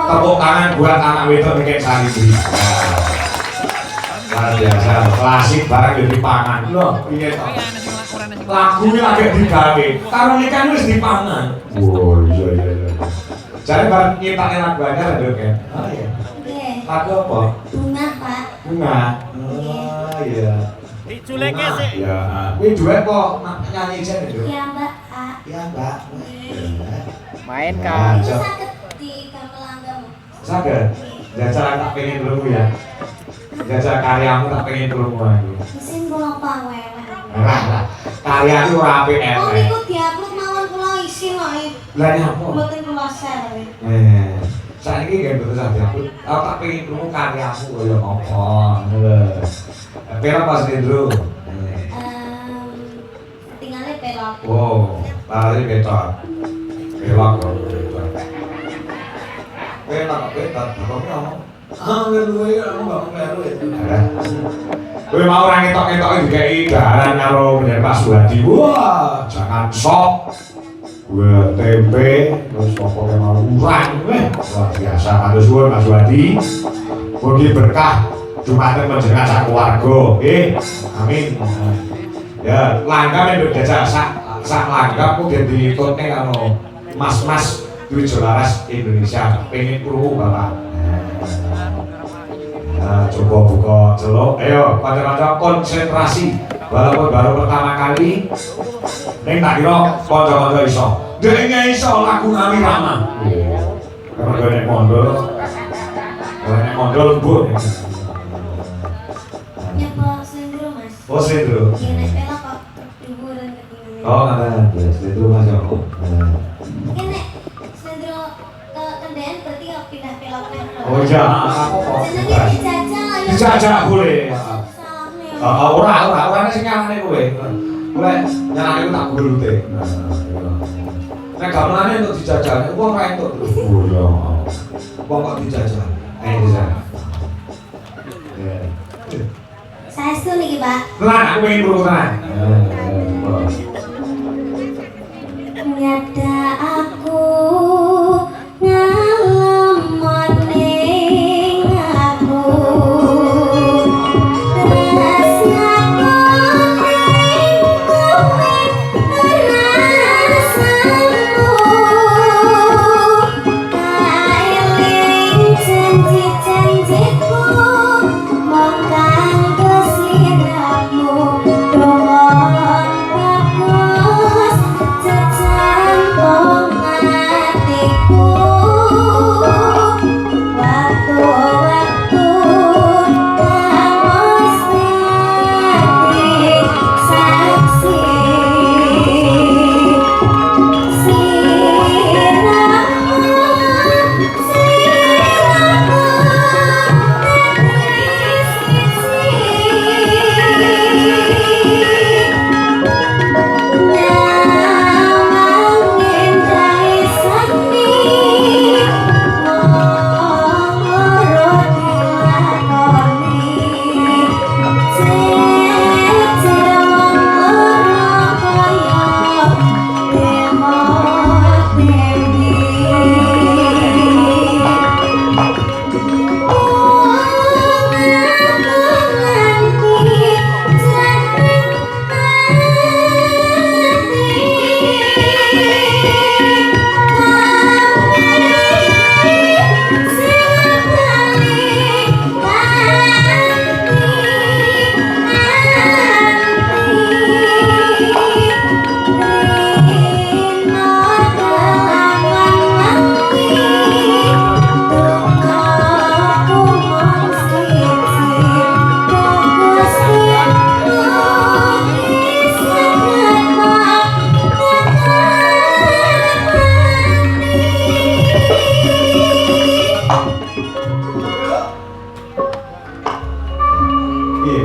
Tepuk tangan buat anak wedok Niken Sari Dwi. Luar biasa, klasik barang yang dipangan. Loh, ini lagu ini lagi digawe. Karo Niken wis dipangan. Wow, iya. Jadi bareng nyiptaknya lagu anyar ada kan? Oh iya. Lagu apa? Bunga, Pak. Bunga. Oh iya. Diculeke sih. Ya, ini duet kok nyanyi aja itu. Iya, Mbak. Iya, Mbak. Main kan. Ini sakit di gamelan. Saged. Jajal tak pengen dulu ya. Jajal karyamu tak pengen dulu lagi. Mesin bapak wewe. Lah, karya itu ora apik Oh, elek. niku diupload mawon kula isi kok. Lah nyapa? Mboten kula share. Saiki nggih betul saja. Aku tak pengen dulu karyamu kaya apa. Pira pas Dendro? Tinggalnya pelok. Wow, lari betot. Belok kok betot. Pelok betot, apa ngomong? Luwe aku gak kleru ya. Kowe mau ora ngetok-ngetoke dikeki daharan karo Bener Pak Suwadi. Wah, jangan sok. Gue tempe, terus pokoknya mau urang. Luar biasa, matur suwun Mas Suwadi. Mugi berkah Jumaten panjenengan sak keluarga. Amin. Ya, langgam nduk jajal sak langgam ku den ditutne karo mas-mas Tujuh Laras Indonesia. Pengen krungu Bapak. Nah, coba buka celok. Ayo, kanca-kanca konsentrasi. Walaupun baru pertama kali, ning tak kira kanca-kanca iso. Dhek iso lagu Nami Rama. Karena gue nek mondol. Nek mondol lembut. Nyepo sendro, Mas. Oh, sendro. Yang naik pelok kok dhuwur. Kendaraan berarti ya pindah belok nih. Oh iya, aku kok. Jenenge dijajal ayo. Dijajal boleh. Salahnya. Ora sing nyalane kowe. Kowe nyalane ku tak gurute. Nek gamelane untuk dijajal, wong ra entuk. Oh iya. Wong kok dijajal. Ayo dijajal. Saestu niki, Pak. Tenan aku pengen krungu tenan. Nyada aku ngalamoning aku rasaku ning kowe rasaku kailing janji-janjiku mong kanggo sliramu dohon bagus jejantong hatiku waktu-waktu kamus dadi saksi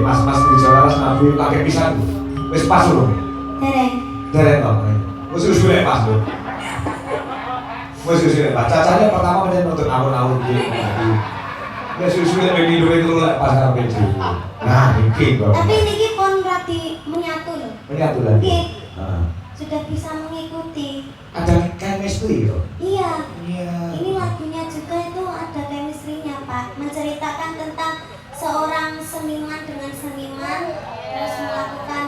Mas bicara nabi lagi pisan. Wis pas lho. Dereng to. Wis lek pas lho. Wis lek pas. Cacane pertama pancen untuk awur-awur iki. Wis lek wingi itu lek pas karo pensi. Nah, iki kok. Tapi niki pun rati menyatu loh. Menyatu lagi. Nggih. Heeh. Sudah bisa mengikuti. Ada chemistry yo. Iya. Iya. Ini lagunya juga itu ada chemistry-nya, Pak. Menceritakan tentang seorang seniman dengan seniman terus melakukan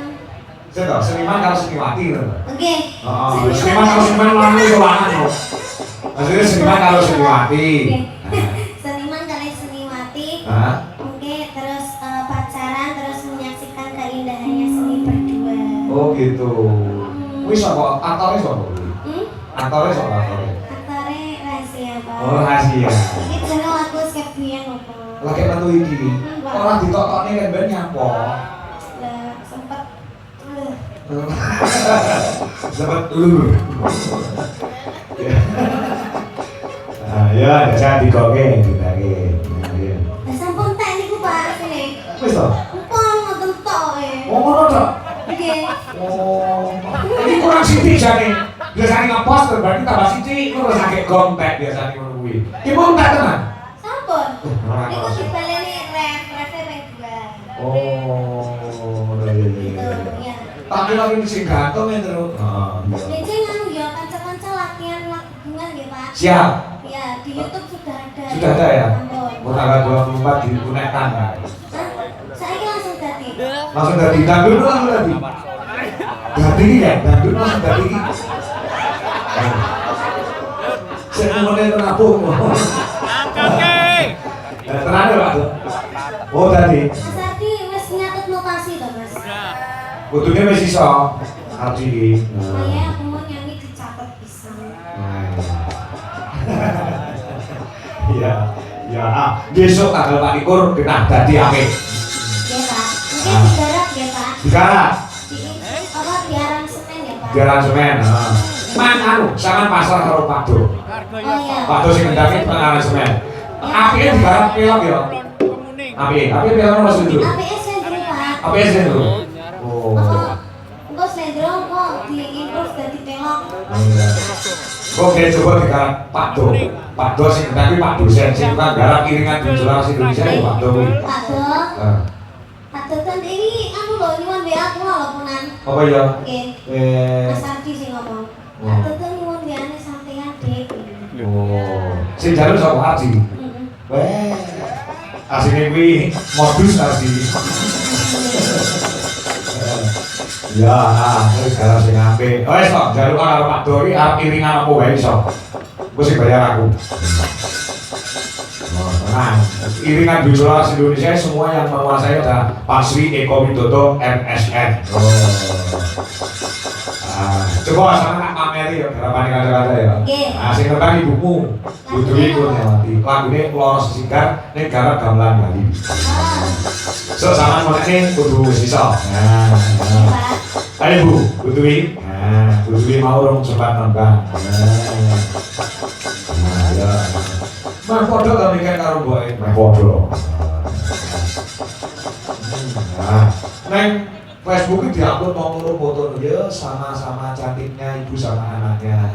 Saya seniman kalau seniwati lho. oke. Seniman kalau seniman lalu sowangan lho. Maksudnya seniman kalau seniwati. Seniman kali seniwati. Hah? Oke, terus pacaran terus menyaksikan keindahannya seni berdua. Oh gitu. Wis sapa aktornya sapa? Aktornya sapa aktornya? Aktornya rahasia, Pak. Oh rahasia. Ini jane lagu Skepbian lho, Pak. Lagi metu iki. Ora ditokokne kan ben nyampo. Lah sempet Sempet lur. Nah, ya jadi koke ditake. lah sampun tek niku, Pak, sini. Wis to? Empon ngoten tok Oh ngono to. Nggih. Oh. Ini kurang sithik jane. Biasane ngepost berarti tambah sithik terus sakit gompek biasane ngono kuwi. Ki mung tak tenan. Sampun. Niku dibaleni ref ping 2. Oh. Gitu, ya. Tapi lagi sing gantung ya terus. Nece nganu ya kanca-kanca latihan lagu bunga nggih, Pak. Siap. Ya, di YouTube sudah ada. Sudah ada ya? Sampun. Tanggal 24 di Kunetan kan. Saiki langsung dadi. Langsung dari dangdut langsung dari. Dadi iki ya, dangdut langsung dari iki. Saya mulai menabung. Tenang ya Pak. Oh tadi. Mas Ardi wis nyatut notasi to, Mas? Butuhnya wis iso. Ardi iki. Saya aku mau nyanyi dicatat pisan. Iya. Ya, besok tanggal 24 kita dadi apik. Ya, Pak. Mungkin digarap ya, Pak. Digarap. Di apa di aransemen ya, Pak? Di aransemen. Man anu, sampean pasar karo Pak Do. Oh iya. Waktu sing ngendaki aransemen. Apike digarap pelok ya. Apike pelok Mas Dulu. APS Sendro Pak. Apike sih dulu. Oh. Kok Sendro kok diimprove jadi pelok? Kok kayak coba digarap Pak Do. Pak Do sing ngendaki Pak dosen sing kan garap iringan Bunjolak Indonesia ya Pak Do. Pak Do. Pak Do kan ini anu lho nyuwun WA aku lho punan. Apa ya? Oke. Mas Ardi sing ngomong. Pak Do tuh nyuwun WA-ne sampean Dik. Oh. Sing jalu sapa Ardi? Heeh. Weh. Asine kuwi modus asli. Ya, wis garap sing apik. Wis kok jaluk karo Pak Do iki arep iringan apa wae iso. Engko sing bayar aku. Nah, iringan Bunjolak Indonesia semua yang menguasai adalah Pak Sri Eko Widodo MSN. Coba sama nak pameri ya garapan kata-kata ya. Nah, sing ngerti ibumu, Budwi Kurniawati. Lagune Loros Sigar ning garap gamelan Bali. So sama meneh kudu wis iso. Nah. Ayo Bu, Budwi. Nah, Budwi mau rong sempat nembang. Nah, ya. Mah podo ta mikir karo mboke, mah podo. Nah, neng Facebook itu diupload nomor foto dia sama-sama cantiknya ibu sama anaknya.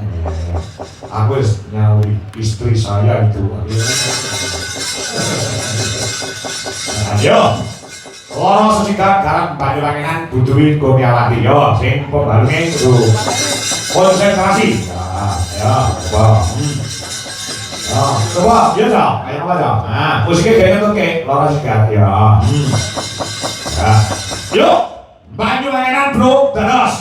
Aku nyauri istri saya itu. Nah, yo, Loros Sigar garap Banyuwangenan Budwi Kurniawati yo, sing pembalune kudu konsentrasi. Ya, coba. Coba, iya dong, ayo apa dong? Nah, musiknya kayaknya tuh kayak Loros Sigar ya. Ya, yuk, Banyuwangenan bro, terus.